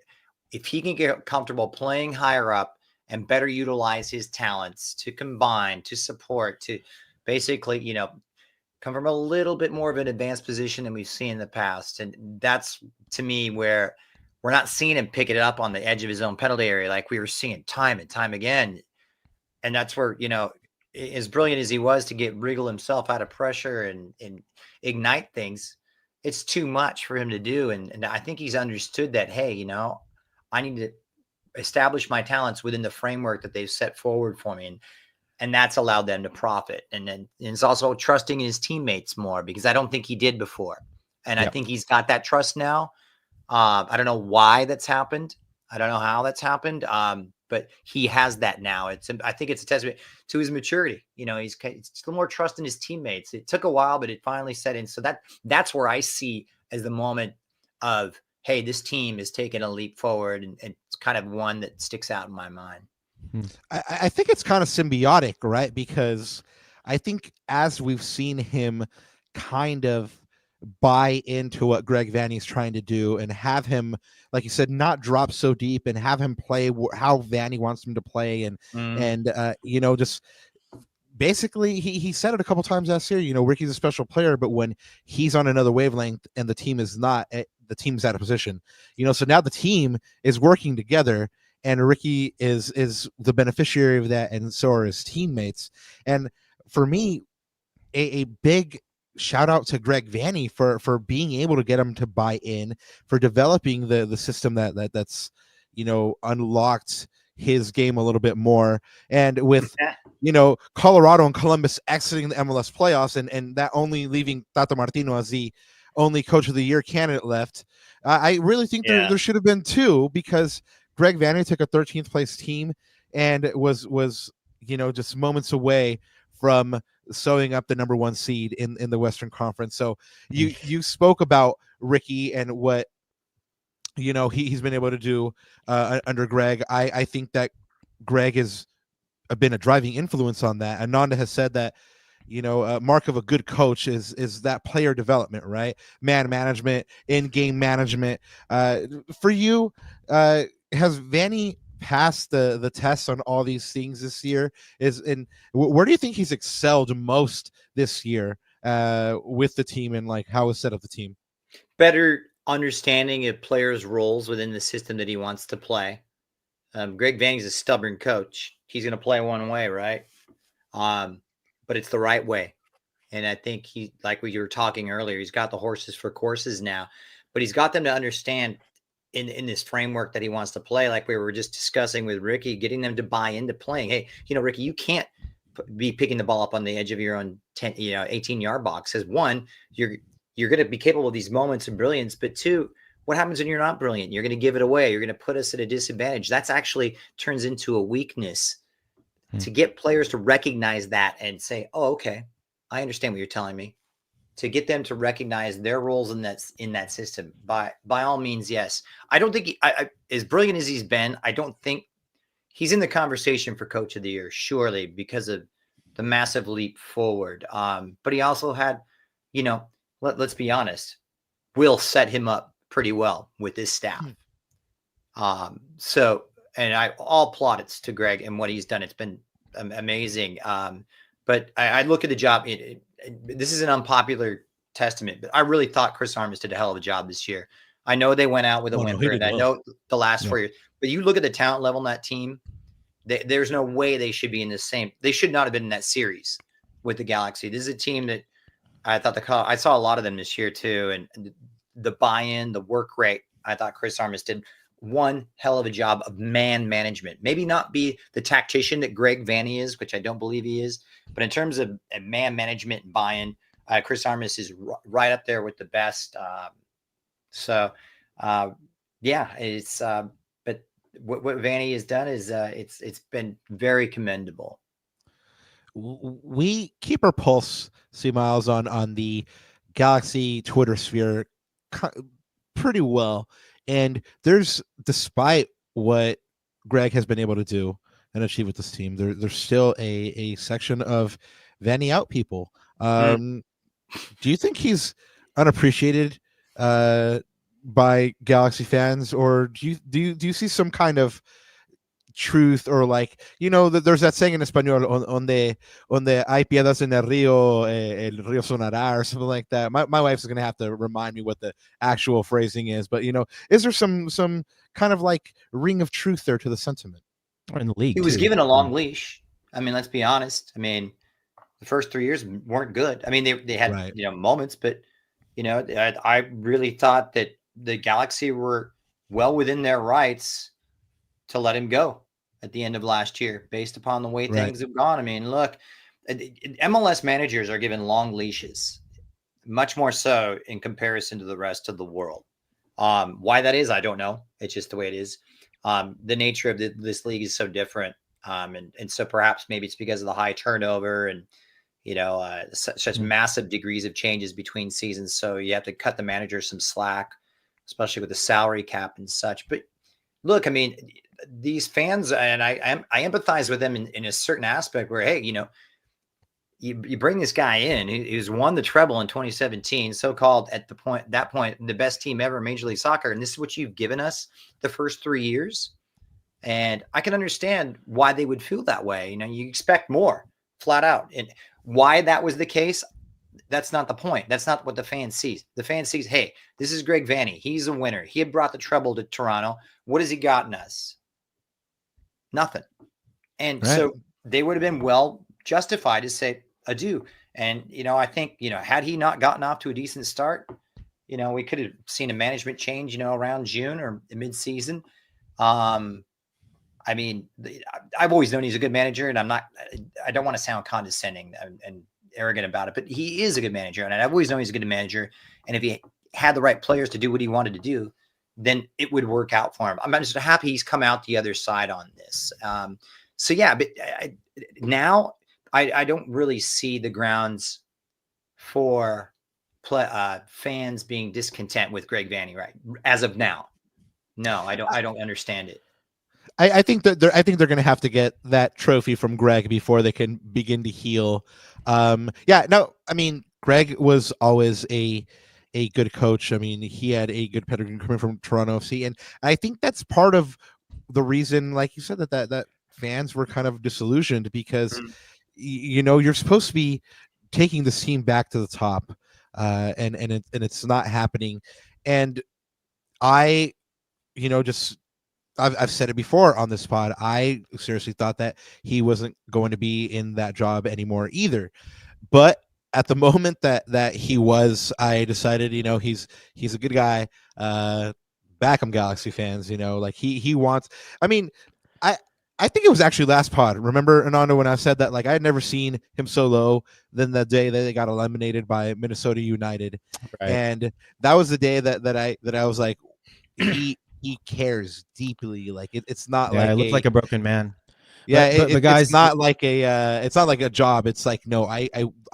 if he can get comfortable playing higher up and better utilize his talents to combine, to support, to basically, come from a little bit more of an advanced position than we've seen in the past. And that's, to me, where we're not seeing him pick it up on the edge of his own penalty area like we were seeing time and time again. And that's where, as brilliant as he was to wriggle himself out of pressure and ignite things, it's too much for him to do. And I think he's understood that, hey, I need to establish my talents within the framework that they've set forward for me. And that's allowed them to profit. And then it's also trusting in his teammates more, because I don't think he did before. And I think he's got that trust now. I don't know why that's happened. I don't know how that's happened. But he has that now. I think it's a testament to his maturity. It's a little more trust in his teammates. It took a while, but it finally set in. So that's where I see as the moment of, hey, this team is taking a leap forward, and it's kind of one that sticks out in my mind. I think it's kind of symbiotic, right? Because I think as we've seen him kind of buy into what Greg Vanney's trying to do and have him, like you said, not drop so deep and have him play how Vanney wants him to play. And just basically he said it a couple times last year, Riqui's a special player, but when he's on another wavelength and the team is not, the team's out of position, so now the team is working together, and Riqui is the beneficiary of that, and so are his teammates. And for me, a big shout out to Greg Vanney for being able to get him to buy in, for developing the system that's unlocked his game a little bit more. And with Colorado and Columbus exiting the MLS playoffs, and that only leaving Tata Martino as the only coach of the year candidate left, I really think there should have been 2, because Greg Vanney took a 13th place team and was just moments away from sewing up the number 1 seed in the Western Conference. So you spoke about Riqui and what he's been able to do under Greg. I think that Greg has been a driving influence on that. Ananda has said that mark of a good coach is that player development, right? Man management, in-game management. For you, has Vanney passed the tests on all these things this year? Where do you think he's excelled most this year with the team, and like how is set up the team? Better understanding of players' roles within the system that he wants to play. Greg Vanney's a stubborn coach. He's going to play one way, right? But it's the right way. And I think he, like we were talking earlier, he's got the horses for courses now, but he's got them to understand in this framework that he wants to play. Like we were just discussing with Riqui, getting them to buy into playing. Hey, Riqui, you can't be picking the ball up on the edge of your own 18-yard box. As one, you're going to be capable of these moments of brilliance, but two, what happens when you're not brilliant? You're going to give it away. You're going to put us at a disadvantage. That's actually turns into a weakness. To get players to recognize that and say, oh, okay, I understand what you're telling me. To get them to recognize their roles in that system. By all means, yes. I don't think as brilliant as he's been, I don't think he's in the conversation for Coach of the Year, surely, because of the massive leap forward. But he also had, let's be honest, Will set him up pretty well with his staff. And all plaudits to Greg and what he's done. It's been amazing. But I look at the job. This is an unpopular testament, but I really thought Chris Armas did a hell of a job this year. I know they went out with a whimper, and I know the last 4 years. But you look at the talent level in that team, there's no way they should be in the same. They should not have been in that series with the Galaxy. This is a team that I thought I saw a lot of them this year too, and the buy-in, the work rate. I thought Chris Armas did one hell of a job of man management. Maybe not be the tactician that Greg Vanney is, which I don't believe he is, but in terms of man management and buy-in, Chris Armas is right up there with the best. It's but what Vanney has done is it's been very commendable. We keep our pulse, CMiles, on the Galaxy Twitter sphere pretty well. And despite what Greg has been able to do and achieve with this team, there's still a section of Vanney out people. Do you think he's unappreciated by Galaxy fans, or do you see some kind of truth, or there's that saying in Espanol, donde hay piedras en el río, el río sonará, or something like that. My wife's going to have to remind me what the actual phrasing is, but is there some kind of ring of truth there to the sentiment? Or in the league, he was given a long leash. I mean, let's be honest. I mean, the first 3 years weren't good. I mean, they had moments, but I really thought that the Galaxy were well within their rights to let him go at the end of last year, based upon the way things have gone. I mean, look, MLS managers are given long leashes, much more so in comparison to the rest of the world. Why that is, I don't know. It's just the way it is. The nature of this league is so different. And so perhaps maybe it's because of the high turnover and, such massive degrees of changes between seasons. So you have to cut the manager some slack, especially with the salary cap and such. But look, I mean, these fans, and I empathize with them in a certain aspect where, hey, you bring this guy in who's won the treble in 2017, so-called at that point, the best team ever in Major League Soccer. And this is what you've given us the first 3 years. And I can understand why they would feel that way. You expect more flat out. And why that was the case, that's not the point. That's not what the fan sees. The fan sees, hey, this is Greg Vanney. He's a winner. He had brought the treble to Toronto. What has he gotten us? Nothing. And so they would have been well justified to say adieu. And, I think, had he not gotten off to a decent start, we could have seen a management change, around June or mid-season. I mean, I've always known he's a good manager, and I don't want to sound condescending and arrogant about it, but he is a good manager. And I've always known he's a good manager. And if he had the right players to do what he wanted to do, then it would work out for him. I'm just happy he's come out the other side on this. So yeah, but now I don't really see the grounds for fans being discontent with Greg Vanney right as of now. No, I don't understand it. I think that they're going to have to get that trophy from Greg before they can begin to heal. Greg was always a good coach. I mean, he had a good pedigree coming from Toronto FC, and I think that's part of the reason, like you said, that fans were kind of disillusioned because you're supposed to be taking this team back to the top, and it's not happening. And I've said it before on this pod. I seriously thought that he wasn't going to be in that job anymore either. But at the moment that he was, I decided, he's a good guy. Back him, Galaxy fans. Like he wants. I mean, I think it was actually last pod. Remember, Ananda, when I said that, like, I had never seen him so low than the day that they got eliminated by Minnesota United, right. And that was the day that I was like, he cares deeply. Like it's not like I look like a broken man. Yeah, but guys, it's not like a job. It's like, no, I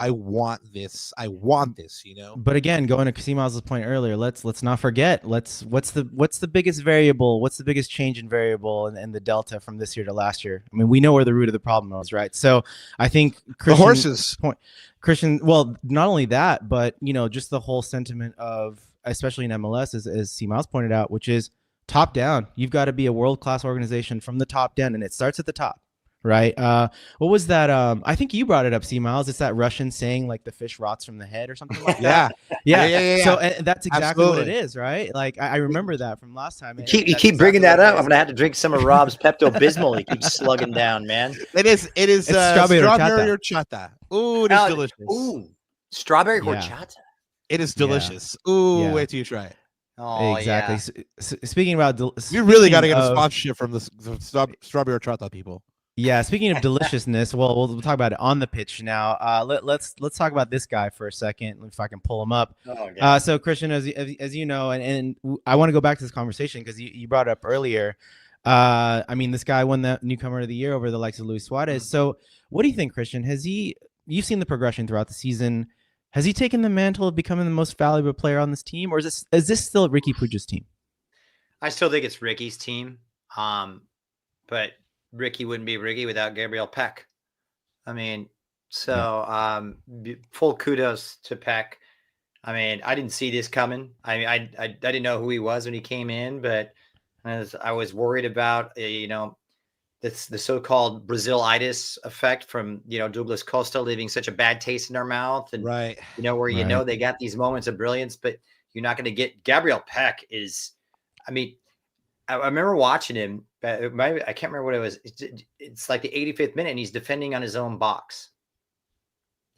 want this. I want this, But again, going to CMiles' point earlier, let's not forget. What's the biggest variable? What's the biggest change in variable and the delta from this year to last year? I mean, we know where the root of the problem is, right? So I think the horses point. Christian, well, not only that, but just the whole sentiment of, especially in MLS, as CMiles pointed out, which is top down. You've got to be a world-class organization from the top down, and it starts at the top, right? What was that? I think you brought it up, CMiles. It's that Russian saying, like, the fish rots from the head or something like that. Yeah. So and that's exactly what it is, right? Like, I remember that from last time. You keep bringing that up. I'm gonna have to drink some of Rob's Pepto-Bismol. He keeps slugging down, man. It is strawberry horchata. Ooh, it is delicious. Ooh, strawberry horchata. It is delicious. Ooh, wait till you try it. Oh, exactly. Yeah. Speaking about, you really got to get a sponsorship from the strawberry horchata people. Yeah. Speaking of deliciousness, we'll talk about it on the pitch now. Let's talk about this guy for a second, if I can pull him up. So Christian, as you know, and I want to go back to this conversation because you brought it up earlier. I mean, this guy won the newcomer of the year over the likes of Luis Suarez. So what do you think, Christian? You've seen the progression throughout the season. Has he taken the mantle of becoming the most valuable player on this team, or is this still Riqui Puig's team? I still think it's Riqui's team, but Riqui wouldn't be Riqui without Gabriel Peck. I mean, so full kudos to Peck. I mean, I didn't see this coming. I didn't know who he was when he came in, but I was worried about that's the so-called Brazil-itis effect from, Douglas Costa leaving such a bad taste in our mouth. And, right. where, they got these moments of brilliance, but you're not going to get Gabriel Peck I remember watching him, I can't remember what it was. It's like the 85th minute and he's defending on his own box.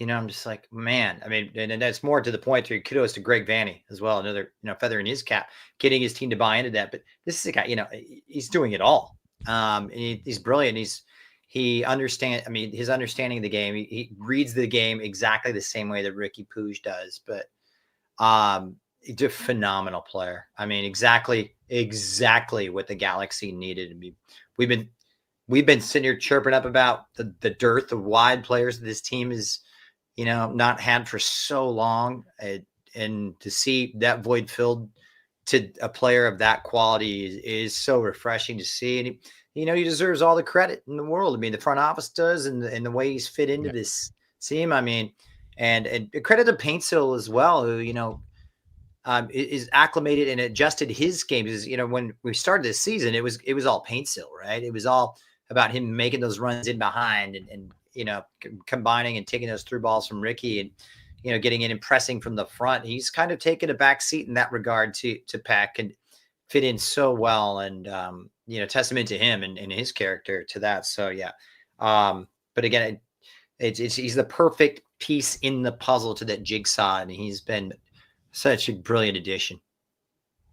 I'm just like, man, I mean, and that's more to the point where kudos to Greg Vanney as well. Another, feather in his cap, getting his team to buy into that. But this is a guy, he's doing it all. And he's brilliant. He understands. I mean, his understanding of the game. He reads the game exactly the same way that Riqui Puig does. But he's a phenomenal player. I mean, exactly what the Galaxy needed. I mean, we've been sitting here chirping up about the dearth of wide players that this team is, not had for so long, and to see that void filled to a player of that quality is so refreshing to see. And he deserves all the credit in the world. I mean, the front office does, and the way he's fit into this team. I mean, and credit to Paintsil as well, who, is acclimated and adjusted his game. Because, when we started this season, it was all Paintsil, right? It was all about him making those runs in behind and combining and taking those through balls from Riqui and, getting in and pressing from the front. He's kind of taken a back seat in that regard to Peck and fit in so well. And, testament to him and his character to that. So, yeah. But again, he's the perfect piece in the puzzle to that jigsaw. And he's been such a brilliant addition.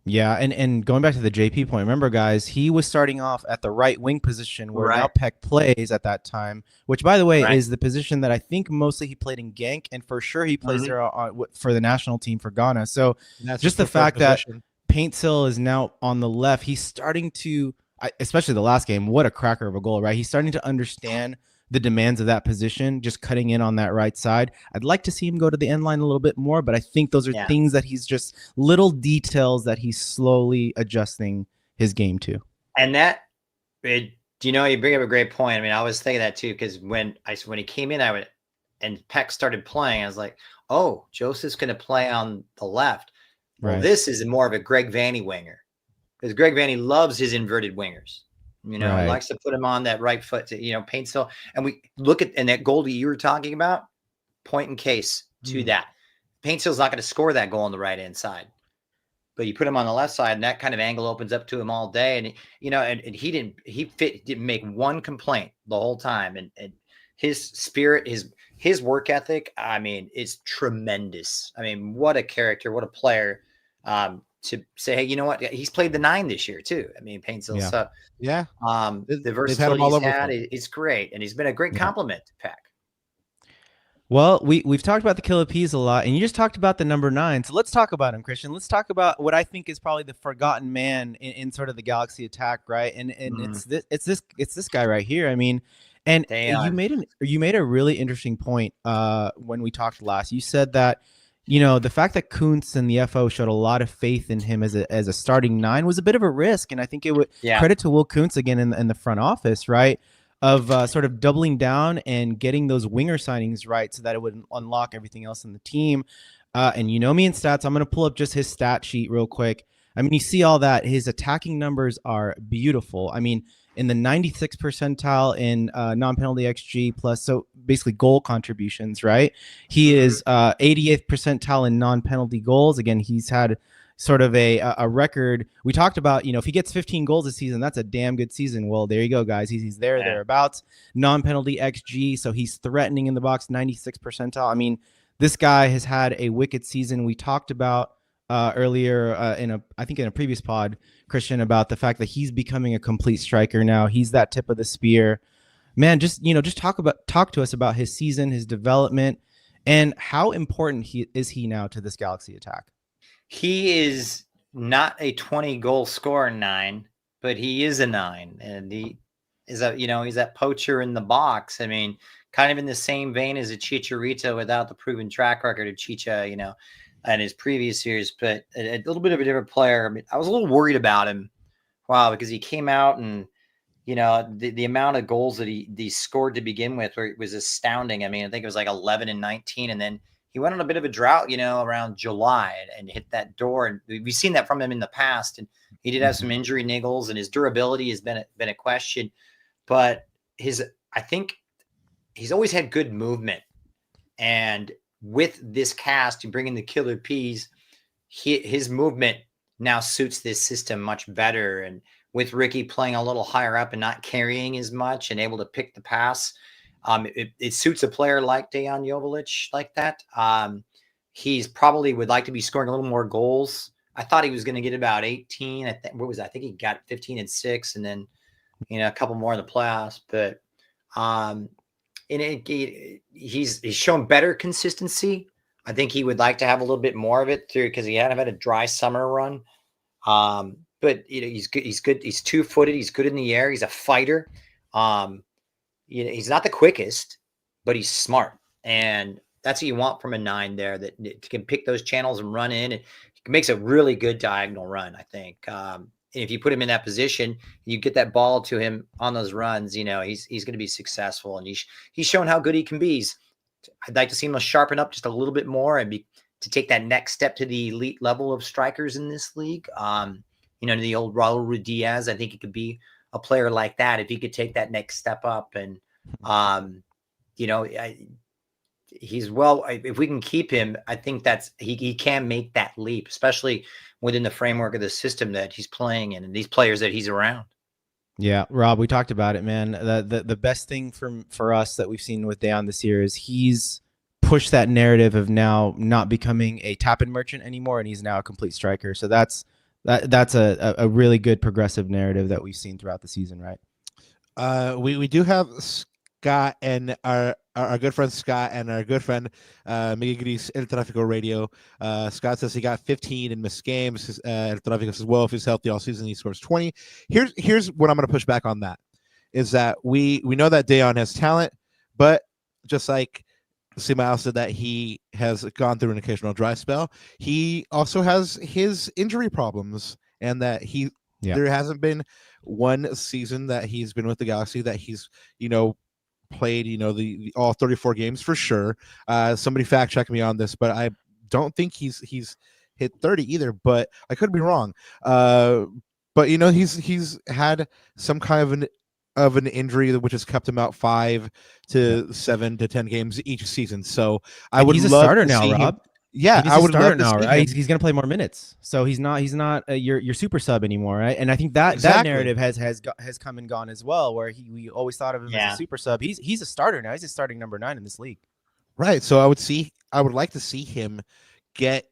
Yeah, and going back to the JP point, remember, guys, he was starting off at the right wing position where now Peck plays at that time, which, by the way, is the position that I think mostly he played in Genk, and for sure he plays there for the national team for Ghana. So just the fact that Paintsil is now on the left. He's starting to, especially the last game, what a cracker of a goal, right? He's starting to understand the demands of that position, just cutting in on that right side. I'd like to see him go to the end line a little bit more, but I think those are things that he's just little details that he's slowly adjusting his game to. And you bring up a great point. I mean, I was thinking that too, because when he came in, and Peck started playing, I was like, oh, Joseph's going to play on the left. Well, this is more of a Greg Vanney winger, because Greg Vanney loves his inverted wingers. He likes to put him on that right foot to, Paintsil. And we look at, and that goal that you were talking about, point in case to that. Paintsil's not going to score that goal on the right-hand side, but you put him on the left side, and that kind of angle opens up to him all day. And, and he didn't make one complaint the whole time. And his spirit, his work ethic, I mean, is tremendous. I mean, what a character, what a player. To say, hey, you know what? He's played the 9 this year too. I mean, Paintsil. Yeah. So the versatility he's had, it's great, and he's been a great compliment to Peck. Well, we've talked about the Killer Peas a lot, and you just talked about the number 9. So let's talk about him, Christian. Let's talk about what I think is probably the forgotten man in sort of the Galaxy attack, right? And it's this guy right here. I mean, and you made a really interesting point when we talked last. You said that, the fact that Kuntz and the FO showed a lot of faith in him as a starting 9 was a bit of a risk. And I think it would credit to Will Kuntz again in the front office, right? Of sort of doubling down and getting those winger signings right so that it would unlock everything else in the team. And me in stats, I'm going to pull up just his stat sheet real quick. I mean, you see all that. His attacking numbers are beautiful. I mean, in the 96th percentile in non-penalty XG plus, so basically goal contributions, right? He is 88th percentile in non-penalty goals. Again, he's had sort of a record. We talked about, if he gets 15 goals this season, that's a damn good season. Well, there you go, guys. He's thereabouts. Non-penalty XG, so he's threatening in the box, 96th percentile. I mean, this guy has had a wicked season. We talked about earlier in a previous pod, Christian, about the fact that he's becoming a complete striker now. He's that tip of the spear. Man, just talk to us about his season, his development, and how important is he now to this Galaxy attack. He is not a 20-goal scorer 9, but he is a 9, and he is he's that poacher in the box. I mean, kind of in the same vein as a Chicharito without the proven track record of Chicha, and his previous years, but a little bit of a different player. I mean, I was a little worried about him. Wow, because he came out and, the amount of goals that he scored to begin with was astounding. I mean, I think it was like 11 and 19, and then he went on a bit of a drought, around July and hit that door. And we've seen that from him in the past. And he did have some injury niggles, and his durability has been a question. But I think he's always had good movement. And with this cast, you bring in the Killer Peas, his movement now suits this system much better. And with Riqui playing a little higher up and not carrying as much and able to pick the pass, it suits a player like Dejan like that. He's probably would like to be scoring a little more goals. I thought he was going to get about 18. I think he got 15 and 6, and then a couple more in the playoffs. But he's shown better consistency. I think he would like to have a little bit more of it because he had a dry summer run. But he's good. He's good. He's 2-footed. He's good in the air. He's a fighter. He's not the quickest, but he's smart, and that's what you want from a 9 there that can pick those channels and run in. And it makes a really good diagonal run, I think. And if you put him in that position, you get that ball to him on those runs. He's going to be successful, and he's shown how good he can be. I'd like to see him sharpen up just a little bit more and to take that next step to the elite level of strikers in this league. The old Raul Ruiz, I think he could be a player like that if he could take that next step up. And he's if we can keep him, I think he can make that leap, especially within the framework of the system that he's playing in and these players that he's around. Yeah, Rob, we talked about it, man. The best thing for us that we've seen with Dejan this year is he's pushed that narrative of now not becoming a tap-in merchant anymore, and he's now a complete striker. So that's a really good progressive narrative that we've seen throughout the season, right? We do have Scott and our our good friend Scott and our good friend Miguel Gris El Tráfico Radio. Scott says he got 15 in missed games. El Tráfico says, well, if he's healthy all season, he scores 20. Here's what I'm going to push back on that, is that we know that Dejan has talent, but just like CMiles said that he has gone through an occasional dry spell, he also has his injury problems, and that there hasn't been one season that he's been with the Galaxy that he's, played, the all 34 games for sure. Somebody fact check me on this, but I don't think he's hit 30 either, but I could be wrong. But he's had some kind of an injury which has kept him out 5 to 7 to 10 games each season. So he's a starter now, Rob. Yeah, I would love to now, right? He's going to play more minutes, so he's not your super sub anymore, right? And I think that narrative has come and gone as well, where we always thought of him as a super sub. He's a starter now. He's a starting number 9 in this league, right? So I would like to see him get,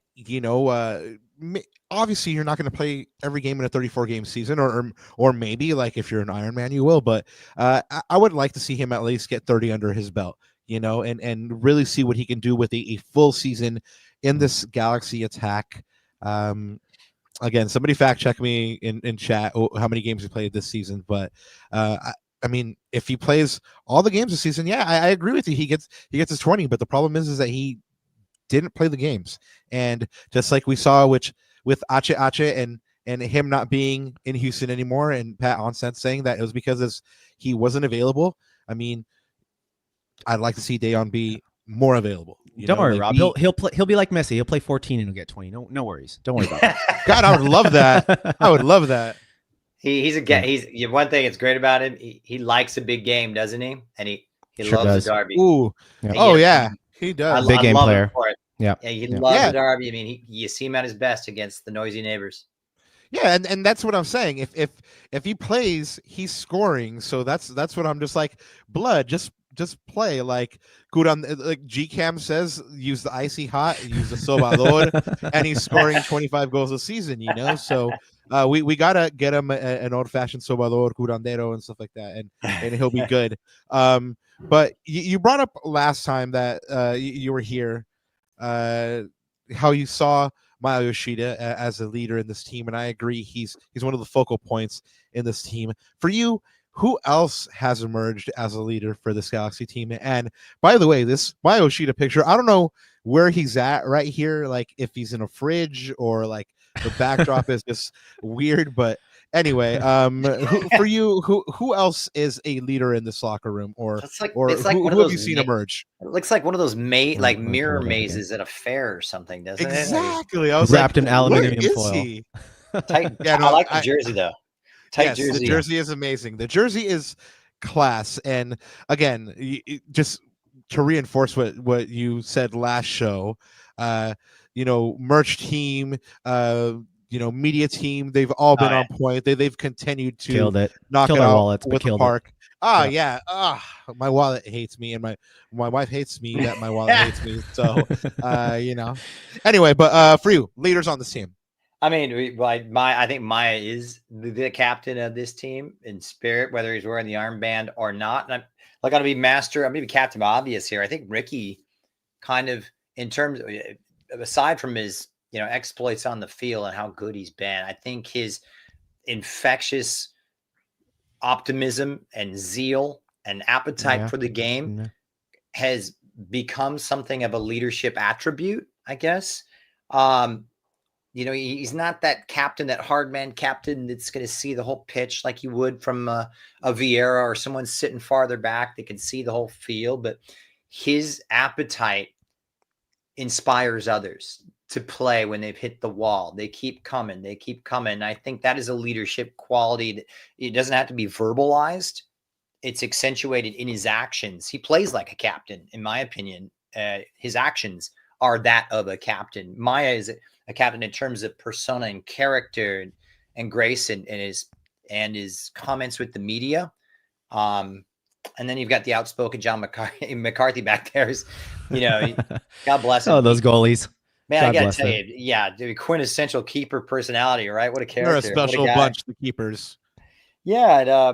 obviously you're not going to play every game in a 34 game season, or maybe like if you're an Iron Man you will, but I would like to see him at least get 30 under his belt, and really see what he can do with a full season in this Galaxy attack. Again, somebody fact check me in chat how many games he played this season, but I mean, if he plays all the games this season, I agree with you. He gets his 20, but the problem is that he didn't play the games, and just like we saw with Ache and him not being in Houston anymore, and Pat Onset saying that it was because he wasn't available. I mean, I'd like to see Dejan be more available. Don't worry, Rob. He'll be like Messi. He'll play 14 and he'll get 20. No worries. Don't worry about that. God, I would love that. I would love that. He's one thing that's great about him. He likes a big game, doesn't he? And he sure loves does. the derby. Ooh. Yeah. Oh yeah, he does. Big game player. Yeah, he loves the derby. I mean, you see him at his best against the noisy neighbors. Yeah, and that's what I'm saying. If he plays, he's scoring. So that's what I'm just like, blood. Just play like Kuran, like GCam says, use the icy hot, use the sobador, and he's scoring 25 goals a season. So we gotta get him an old fashioned sobador, curandero, and stuff like that, and he'll be good. But you brought up last time that you were here, how you saw Maya Yoshida as a leader in this team, and I agree he's one of the focal points in this team. For you, who else has emerged as a leader for this Galaxy team? And by the way, this Maya Yoshida picture, I don't know where he's at right here, like if he's in a fridge or like the backdrop is just weird. But anyway, for you, who else is a leader in this locker room, or who have you seen emerge? It looks like one of those mirror mazes at a fair or something, doesn't it? Exactly. I was wrapped like, in aluminium foil. I like the jersey though. Jersey. The jersey is amazing. The jersey is class. And again, just to reinforce what you said last show, merch team, media team, they've all been on point. They've continued to knock it out with the park. My wallet hates me, and my wife hates me that my wallet hates me. So, Anyway, but for you, leaders on this team. I mean, I think Maya is the captain of this team in spirit, whether he's wearing the armband or not. And I'm like, I'm going to be captain obvious here. I think Riqui kind of, in terms of, aside from his, exploits on the field and how good he's been, I think his infectious optimism and zeal and appetite for the game has become something of a leadership attribute, I guess. He's not that captain, that hard man captain that's going to see the whole pitch like you would from a Vieira or someone sitting farther back that can see the whole field. But his appetite inspires others to play when they've hit the wall. They keep coming. I think that is a leadership quality that it doesn't have to be verbalized. It's accentuated in his actions. He plays like a captain, in my opinion. His actions are that of a captain. Maya is a captain in terms of persona and character and grace and his comments with the media. And then you've got the outspoken John McCarthy back there. God bless him. Oh, those goalies. Man, I got to tell you, the quintessential keeper personality, right? What a character. They're a special bunch, the keepers. Yeah.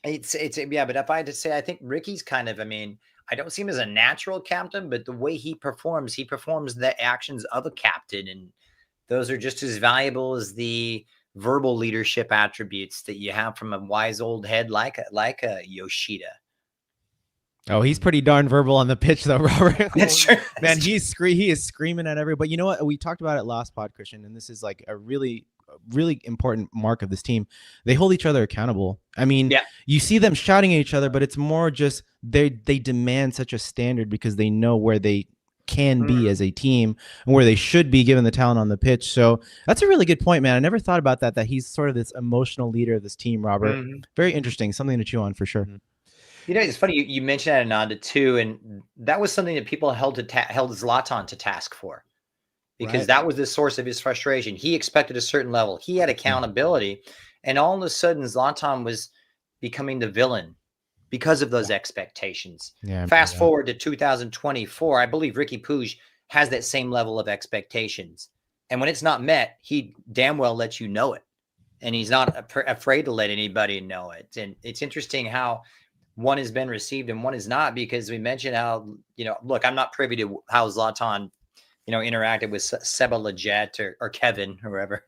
But if I had to say, I think Riqui's kind of, I don't see him as a natural captain, but the way he performs the actions of a captain. And those are just as valuable as the verbal leadership attributes that you have from a wise old head like a Yoshida. Oh, he's pretty darn verbal on the pitch, though, Robert. That's true. Man, he is screaming at everybody. But you know what? We talked about it last pod, Christian, and this is like a really important mark of this team. They hold each other accountable. I mean, you see them shouting at each other, but it's more just they demand such a standard because they know where they can be as a team and where they should be given the talent on the pitch. So that's a really good point, man. I never thought about that he's sort of this emotional leader of this team, Robert. Very interesting. Something to chew on for sure. You know, it's funny you mentioned Ananda too, and that was something that people held Zlatan to task for, because that was the source of his frustration. He expected a certain level. He had accountability, and all of a sudden Zlatan was becoming the villain because of those expectations. Fast forward to 2024, I believe Riqui Puig has that same level of expectations, and when it's not met, he damn well lets you know it, and he's not afraid to let anybody know it. And it's interesting how one has been received and one is not, because we mentioned how, look, I'm not privy to how Zlatan, interacted with Seba Leggett or Kevin, or whoever,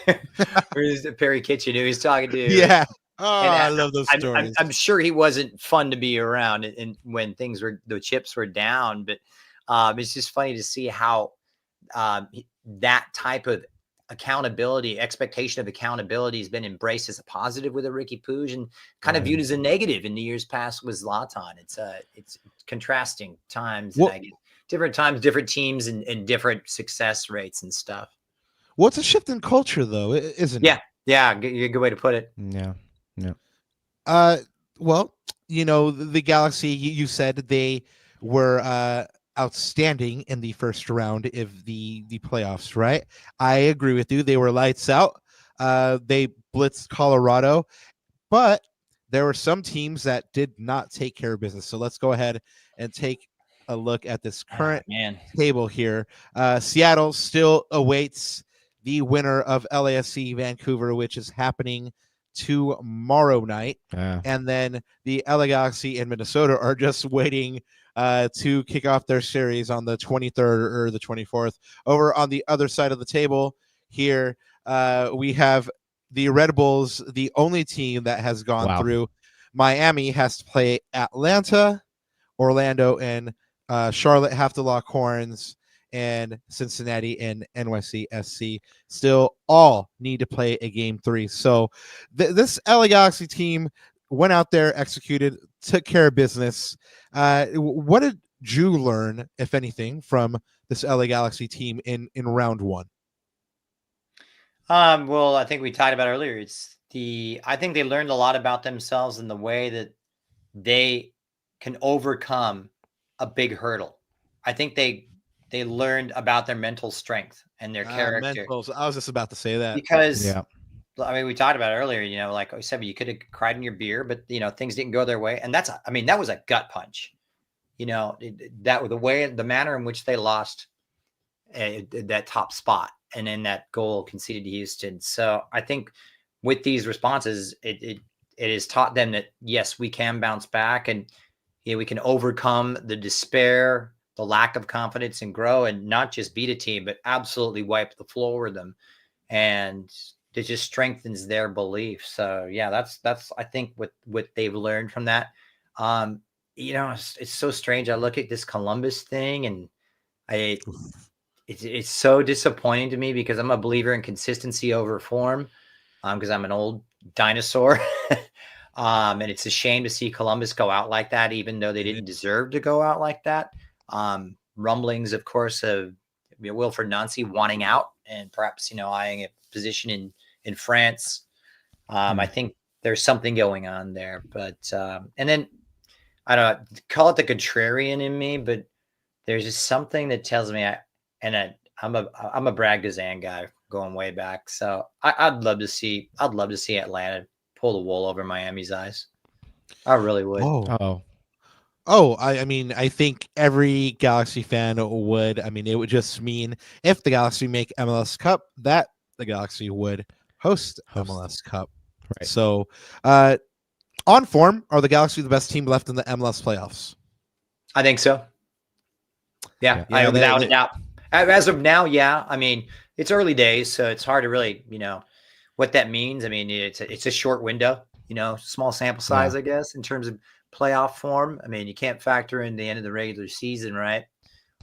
or Perry Kitchen, who he's talking to. Yeah. Oh, I love those stories. I'm sure he wasn't fun to be around and when the chips were down, but it's just funny to see how that type of expectation of accountability has been embraced as a positive with a Riqui Puig and kind of viewed as a negative in the years past with Zlatan. It's contrasting times. And I get different times, different teams and different success rates and stuff. Well, it's a shift in culture though, isn't it? Yeah. Good way to put it. Yeah. Well, the Galaxy, you said they were outstanding in the first round of the playoffs, right? I agree with you. They were lights out. They blitzed Colorado, but there were some teams that did not take care of business. So let's go ahead and take a look at this current table here. Seattle still awaits the winner of LAFC Vancouver, which is happening tomorrow night. And then the LA Galaxy and Minnesota are just waiting to kick off their series on the 23rd or the 24th. Over on the other side of the table here, we have the Red Bulls, the only team that has gone through. Miami has to play Atlanta, Orlando, and Charlotte have to lock horns, and Cincinnati and NYCFC still all need to play a game 3. So this LA Galaxy team went out there, executed, took care of business. What did you learn, if anything, from this LA Galaxy team in round 1? Well, I think we talked about earlier. I think they learned a lot about themselves in the way that they can overcome a big hurdle. I think they learned about their mental strength and their character. I was just about to say that. Because I mean, we talked about it earlier, like I said, you could have cried in your beer, but things didn't go their way. And that was a gut punch, the manner in which they lost that top spot and then that goal conceded to Houston. So I think with these responses, it has taught them that, yes, we can bounce back and we can overcome the despair, the lack of confidence, and grow, and not just beat a team, but absolutely wipe the floor with them. And it just strengthens their belief. So that's I think what they've learned from that. It's so strange. I look at this Columbus thing and it's so disappointing to me because I'm a believer in consistency over form. Because I'm an old dinosaur. And it's a shame to see Columbus go out like that, even though they didn't deserve to go out like that. Rumblings, of course, of Wilfred Nancy wanting out and perhaps, eyeing a position in France. I think there's something going on there, but, and then I don't know, call it the contrarian in me, but there's just something that tells me I'm a Brad Guzan guy going way back. So I'd love to see Atlanta pull the wool over Miami's eyes. I really would. I mean, I think every Galaxy fan would. I mean, it would just mean if the Galaxy make MLS Cup, that the Galaxy would host MLS Cup. Right. So, on form, are the Galaxy the best team left in the MLS playoffs? I think so. Yeah, without a doubt. As of now, yeah. I mean, it's early days, so it's hard to really, what that means. I mean, it's a short window, small sample size, I guess, in terms of playoff form. I mean, you can't factor in the end of the regular season, right?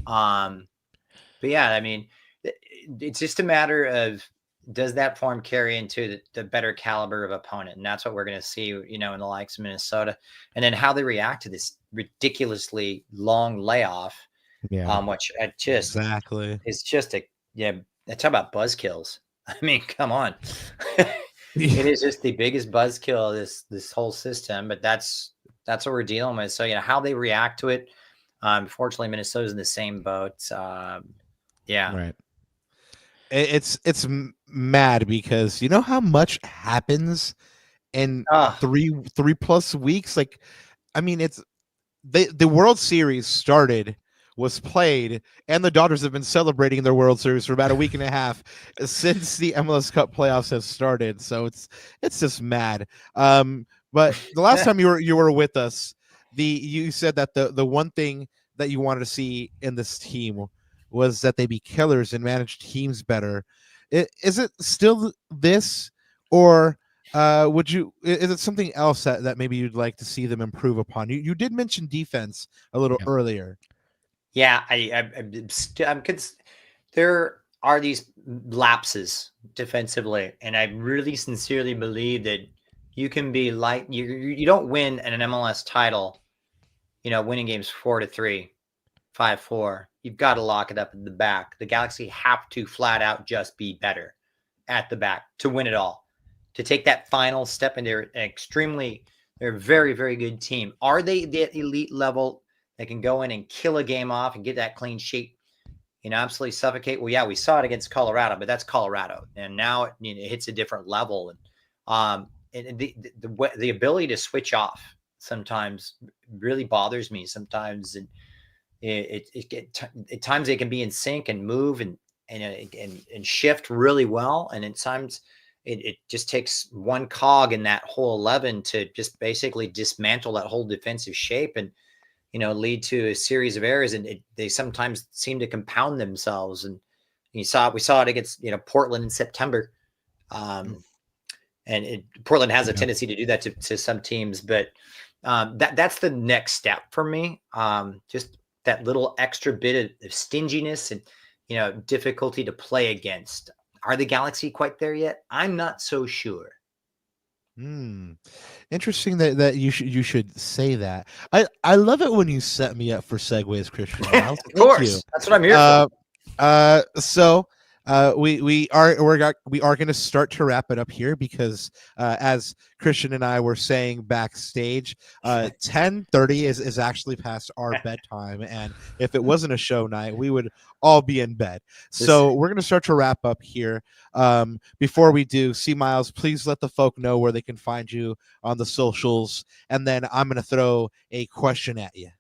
But yeah, I mean, it's just a matter of, does that form carry into the better caliber of opponent? And that's what we're going to see, in the likes of Minnesota, and then how they react to this ridiculously long layoff. Yeah. Which I just exactly. It's just talk about buzzkills. I mean, come on. It is just the biggest buzzkill of this whole system, but that's what we're dealing with. So, how they react to it. Fortunately, Minnesota's in the same boat. Yeah. Right. It's mad because you know how much happens in 3+ weeks. Like, I mean, it's the World Series was played, and the Dodgers have been celebrating their World Series for about a week and a half since the MLS Cup playoffs have started. So it's just mad. But the last time you were with us, you said that the one thing that you wanted to see in this team was that they be killers and manage teams better. Is it still this, or is it something else that maybe you'd like to see them improve upon? You did mention defense a little earlier. Yeah, there are these lapses defensively, and I really sincerely believe that you can be you don't win an MLS title, winning games 4-3, 5-4. You've got to lock it up in the back. The Galaxy have to flat out just be better at the back to win it all, to take that final step. And they're a very, very good team. Are they the elite level that can go in and kill a game off and get that clean sheet, absolutely suffocate? Well, yeah, we saw it against Colorado, but that's Colorado. And now it hits a different level. And the ability to switch off sometimes really bothers me sometimes. And at times they can be in sync and move and shift really well. And at times it just takes one cog in that whole 11 to just basically dismantle that whole defensive shape and, lead to a series of errors. And they sometimes seem to compound themselves. And we saw it against, Portland in September. Portland has a tendency to do that to some teams, but that's the next step for me. Just that little extra bit of stinginess and, difficulty to play against. Are the Galaxy quite there yet? I'm not so sure. Interesting that you should say that. I love it when you set me up for segues, Christian. Of course, that's what I'm here for. So we are going to start to wrap it up here because as Christian and I were saying backstage, 10:30 is actually past our bedtime, and if it wasn't a show night, we would all be in bed. So we're going to start to wrap up here. Before we do, CMiles, please let the folk know where they can find you on the socials, and then I'm going to throw a question at you.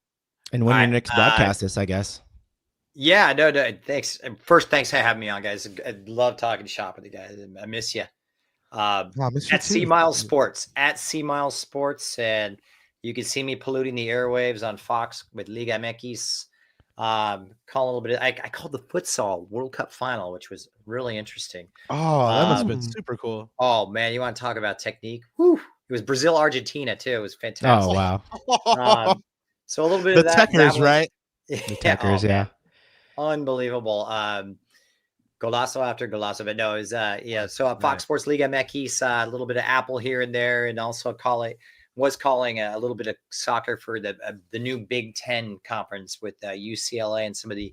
And when your next broadcast is, I guess. Yeah, no, thanks. First, thanks for having me on, guys. I love talking shop with you guys. I miss you. At CMiles Sports, and you can see me polluting the airwaves on Fox with Liga MX. Call a little bit. I called the futsal World Cup final, which was really interesting. Oh, that must have been super cool. Oh man, you want to talk about technique? Whew. It was Brazil Argentina too. It was fantastic. Oh wow. So a little bit the of that. Techers, right? The Techers, yeah. Unbelievable. Golazo after golazo, but no, it was so Fox Sports Liga MX, a little bit of Apple here and there, and also calling a little bit of soccer for the new Big Ten conference with UCLA and some of the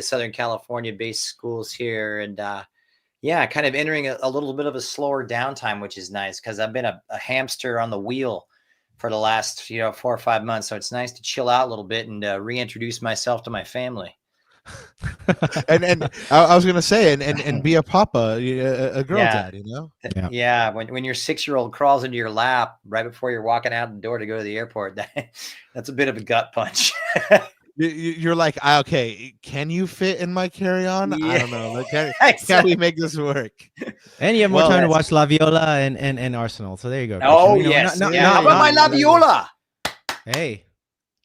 Southern California based schools here, and kind of entering a little bit of a slower downtime, which is nice because I've been a hamster on the wheel for the last 4 or 5 months, so it's nice to chill out a little bit and reintroduce myself to my family. and I was gonna say and be a papa, a girl dad, Yeah. When your 6-year-old crawls into your lap right before you're walking out the door to go to the airport, that's a bit of a gut punch. You're like, okay, can you fit in my carry-on? I don't know. Can we make this work? And you have more time to watch La Viola and Arsenal. So there you go. Oh yes. How about my La Viola? Hey.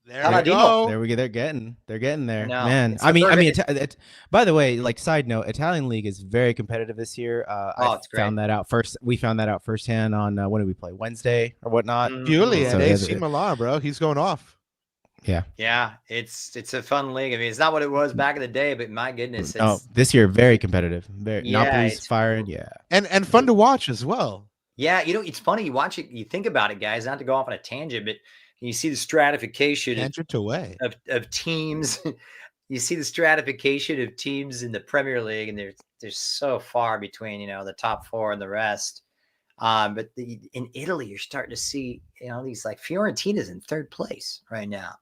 There we go. There we go. They're getting there, No, man. it's I the mean, perfect- by the way, like side note, Italian league is very competitive this year. I it's great. found that out first. We found that out firsthand on when did we play Wednesday or whatnot. Giulia So at yeah, AC Milan, bro. He's going off. Yeah, it's a fun league. I mean, it's not what it was back in the day, but my goodness, Oh, it's this year very competitive. Very Yeah, Napoli's it's firing. cool. Yeah, And fun to watch as well. yeah. It's funny. You watch it, you think about it, guys. Not to go off on a tangent, but you see the stratification Tangent away. of teams. You see the stratification of teams in the Premier League, and there's so far between the top 4 and the rest. But in Italy, you're starting to see these like Fiorentina's in 3rd place right now.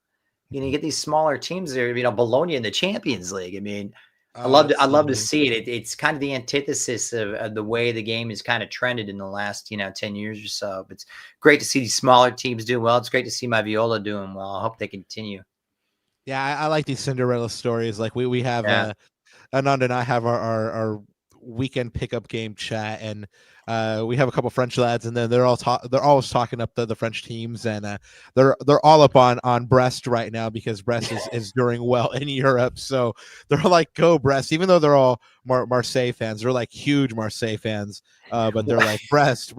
You get these smaller teams there. Bologna in the Champions League. I mean, I love to see it. It's kind of the antithesis of the way the game is kind of trended in the last 10 years or so. But it's great to see these smaller teams doing well. It's great to see my Viola doing well. I hope they continue. Yeah, I like these Cinderella stories. Like we have Ananda and I have our weekend pickup game chat, and we have a couple French lads, and then they're always talking up the French teams, and they're all up on Brest right now because Brest is doing well in Europe. So they're like, go Brest, even though they're all Marseille fans. They're like huge Marseille fans, but they're like Brest.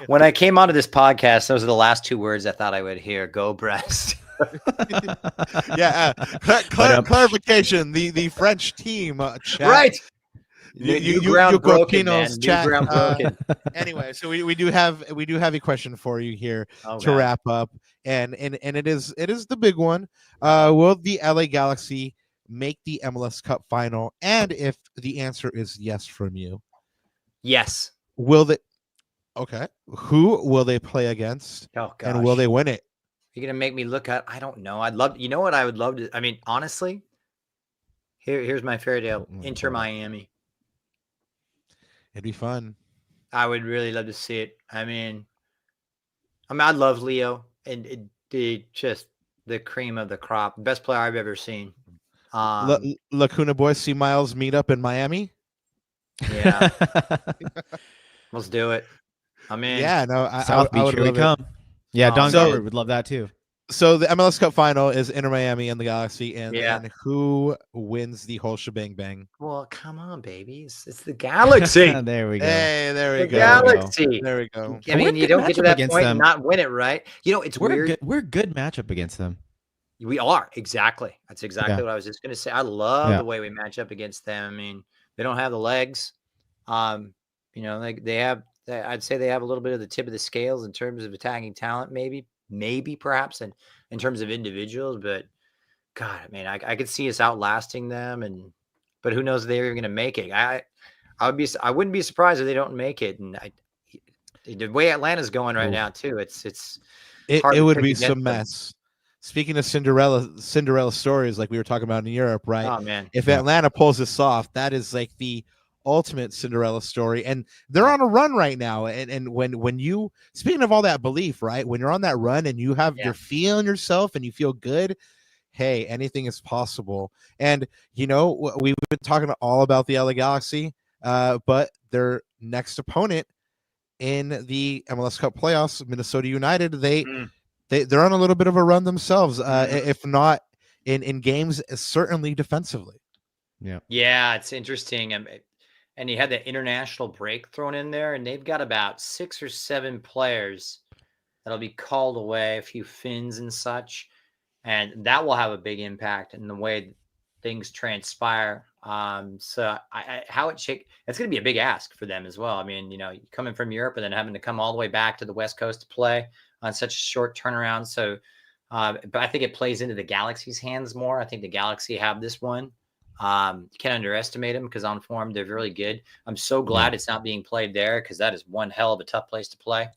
When I came onto this podcast, those are the last 2 words I thought I would hear. Go Brest. Yeah. Clarification: the French team chat. Right. You ground broken, Pinos man. New chat. ground broken. Anyway, so we do have a question for you here to wrap up, and it is the big one. Will the LA Galaxy make the MLS Cup final? And if the answer is yes from you, Yes. will they? Okay, who will they play against? Oh gosh. And will they win it? You're gonna make me look at. I don't know. I'd love. You know what I would love to. I mean, honestly, here's my fairy tale. Inter Miami. It'd be fun. I would really love to see it. I mean, I love Leo, and just the cream of the crop, best player I've ever seen. Lacuna boys, CMiles meet up in Miami. Yeah, let's do it. I mean, Yeah, no, South I Beach, would here we love it. come. Yeah, Don So- Garber would love that too. So the MLS Cup final is Inter Miami and the Galaxy, and Yeah. then who wins the whole shebang bang? well, come on, baby, it's the Galaxy. There we go. Hey, there The we go. Galaxy. There we go. I mean, We're you good don't get to matchup that against point them. and not win it, right? It's weird. We're good matchup against them. We are exactly. That's exactly Yeah. what I was just going to say. I love Yeah. the way we match up against them. I mean, they don't have the legs. They have. I'd say they have a little bit of the tip of the scales in terms of attacking talent, maybe perhaps, and in terms of individuals. But God, I mean, I could see us outlasting them, but who knows if they're even going to make it? I wouldn't be surprised if they don't make it. And the way Atlanta's going right now too, it hard to would pick be against some them. mess. Speaking of Cinderella stories, like we were talking about in Europe, right? Oh man, If Atlanta pulls this off, that is like the ultimate Cinderella story, and they're on a run right now. And when you, speaking of all that belief, right? When you're on that run and you're feeling yourself and you feel good, hey, anything is possible. And we've been talking all about the LA Galaxy, but their next opponent in the MLS Cup playoffs, Minnesota United, they're on a little bit of a run themselves, if not in games, certainly defensively. Yeah, it's interesting. And you had the international break thrown in there, and they've got about 6 or 7 players that'll be called away, a few Finns and such, and that will have a big impact in the way things transpire. So how it shake, it's going to be a big ask for them as well. I mean, coming from Europe and then having to come all the way back to the West Coast to play on such a short turnaround. So, but I think it plays into the Galaxy's hands more. I think the Galaxy have this one. You can't underestimate them because on form they're really good. I'm so glad it's not being played there because that is one hell of a tough place to play.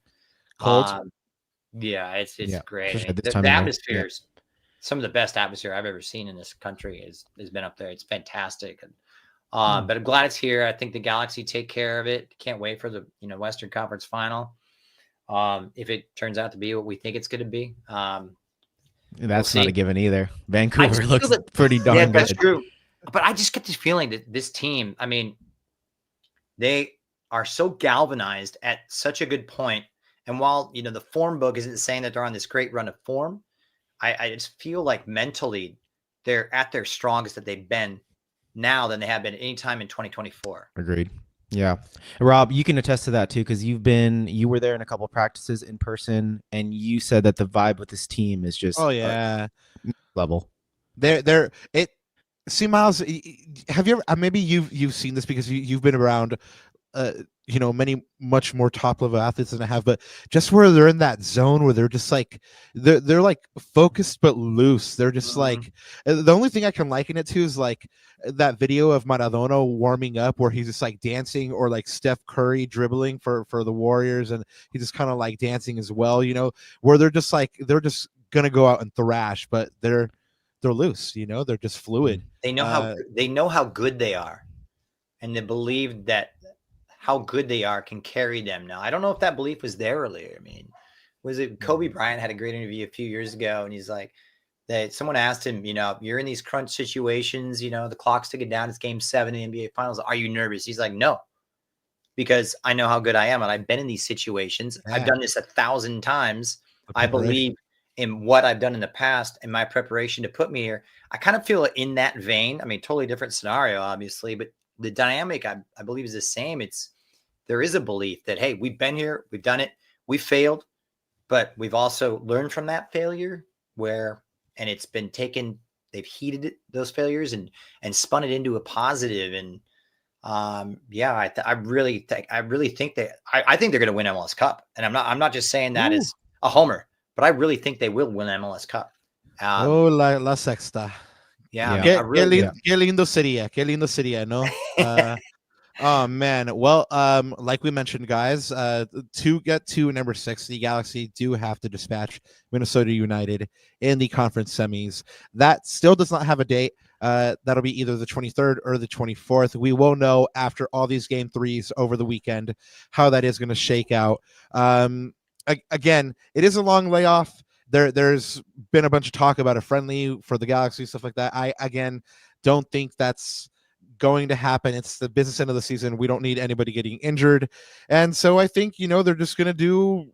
Cold. Yeah, it's great. especially at this The time of year. atmosphere is some of the best atmosphere I've ever seen in this country has been up there. It's fantastic. And, but I'm glad it's here. I think the Galaxy take care of it. Can't wait for the Western Conference final. If it turns out to be what we think it's going to be. That's we'll not see. a given either. Vancouver feel looks that- pretty darn Yeah, good. that's true. But I just get this feeling that this team, I mean, they are so galvanized at such a good point. And while, the form book isn't saying that they're on this great run of form, I just feel like mentally they're at their strongest that they've been now than they have been any time in 2024. Agreed. Yeah. Rob, you can attest to that too, because you were there in a couple of practices in person, and you said that the vibe with this team is just level. CMiles, have you ever, maybe you've seen this because you've been around many much more top level athletes than I have, but just where they're in that zone where they're just like they're like focused but loose. They're just like, the only thing I can liken it to is like that video of Maradona warming up where he's just like dancing, or like Steph Curry dribbling for the Warriors, and he's just kind of like dancing as well, where they're just gonna go out and thrash, but they're loose, they're just fluid. They know how good they are, and they believe that how good they are can carry them now. I don't know if that belief was there earlier. I mean, was it Kobe Bryant had a great interview a few years ago, and he's like, that someone asked him, you're in these crunch situations, the clock's ticking down, it's game 7 in the NBA finals. Are you nervous? He's like, no, because I know how good I am, and I've been in these situations. Yeah. I've done this 1,000 times. I believe in what I've done in the past and my preparation to put me here. I kind of feel in that vein. I mean, totally different scenario, obviously, but the dynamic I believe is the same. There is a belief that, hey, we've been here, we've done it, we failed, but we've also learned from that failure and it's been taken, they've heated those failures and spun it into a positive. And I really think that I think they're going to win MLS Cup. And I'm not just saying that as a homer, but I really think they will win MLS Cup. La sexta. Yeah. Qué lindo sería, no? Oh man, well, like we mentioned, guys, to get to number 6, the Galaxy do have to dispatch Minnesota United in the conference semis. That still does not have a date. That'll be either the 23rd or the 24th. We will know after all these game 3s over the weekend how that is going to shake out. Again, it is a long layoff. There's been a bunch of talk about a friendly for the Galaxy, stuff like that. I again don't think that's going to happen. It's the business end of the season. We don't need anybody getting injured, and so I think they're just going to do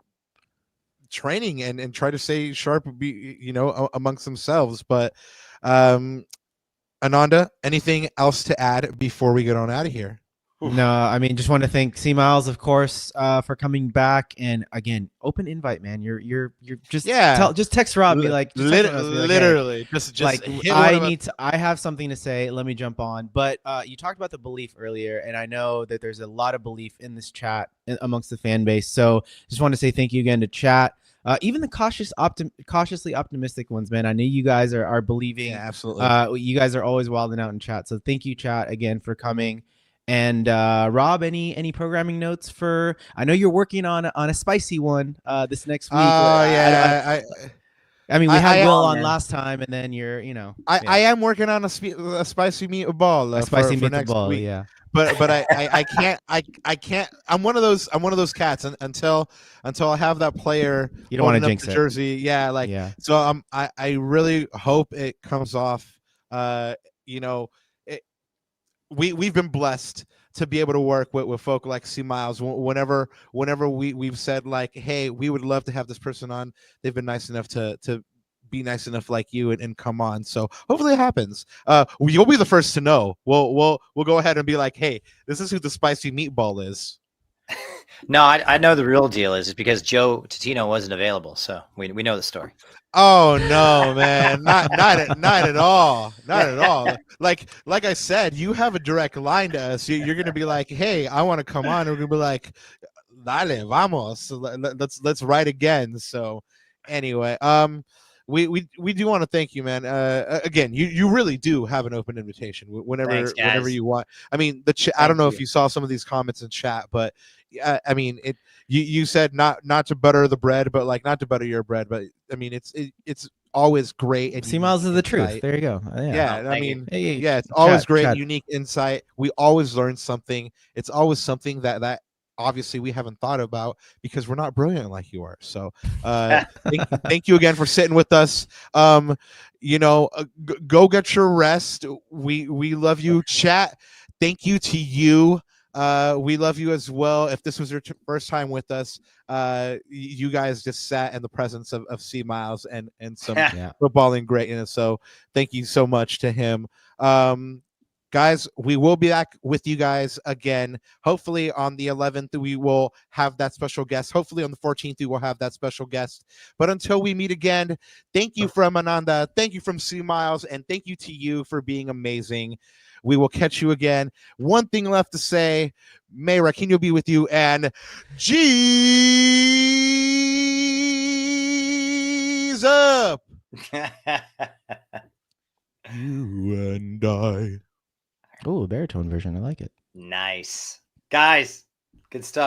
training and try to stay sharp, amongst themselves. But Ananda, anything else to add before we get on out of here? No, I mean, just want to thank CMiles, of course, for coming back. And again, open invite, man. You're just just text Rob, be like, literally, just like, I have something to say. Let me jump on. But you talked about the belief earlier, and I know that there's a lot of belief in this chat amongst the fan base. So just want to say thank you again to chat. Even the cautiously optimistic ones, man. I know you guys are believing. Yeah, absolutely. You guys are always wilding out in chat. So thank you, chat, again for coming. And Rob, any programming notes for? I know you're working on a spicy one this next week. I mean, we had Will on last time, and then I am working on a spicy meatball. A spicy for meatball, next week. yeah. But I can't. I'm one of those cats until I have that player. You don't want to jinx it. Jersey, yeah. So I really hope it comes off. We've been blessed to be able to work with folk like CMiles. Whenever we've said like, hey, we would love to have this person on, they've been nice enough to be nice enough like you and come on. So hopefully it happens. You'll be the first to know. We'll go ahead and be like, hey, this is who the spicy meatball is. No, I know the real deal is because Joe Totino wasn't available, so we know the story. Oh no, man, not at all, not at all. Like I said, you have a direct line to us. You're gonna be like, hey, I want to come on. We're gonna be like, dale, vamos. Let's write again. So anyway, we do want to thank you, man. Again, you really do have an open invitation whenever you want. I mean, I don't know if you saw some of these comments in chat, but I mean, you said not to butter the bread, but like not to butter your bread. But I mean, it's always great. And CMiles is the truth. There you go. Yeah, I mean, it's always great, unique insight. We always learn something. It's always something that obviously we haven't thought about because we're not brilliant like you are. So thank you again for sitting with us. Go get your rest. We love you, chat. Thank you to you. We love you as well. If this was your first time with us, you guys just sat in the presence of CMiles and some footballing greatness. So thank you so much to him. Guys, we will be back with you guys again. Hopefully on the 11th, we will have that special guest. Hopefully on the 14th, we will have that special guest. But until we meet again, thank you from Ananda. Thank you from CMiles. And thank you to you for being amazing. We will catch you again. One thing left to say, may Raquinho be with you, and G's up. You and I. Oh, a baritone version. I like it. Nice. Guys, good stuff.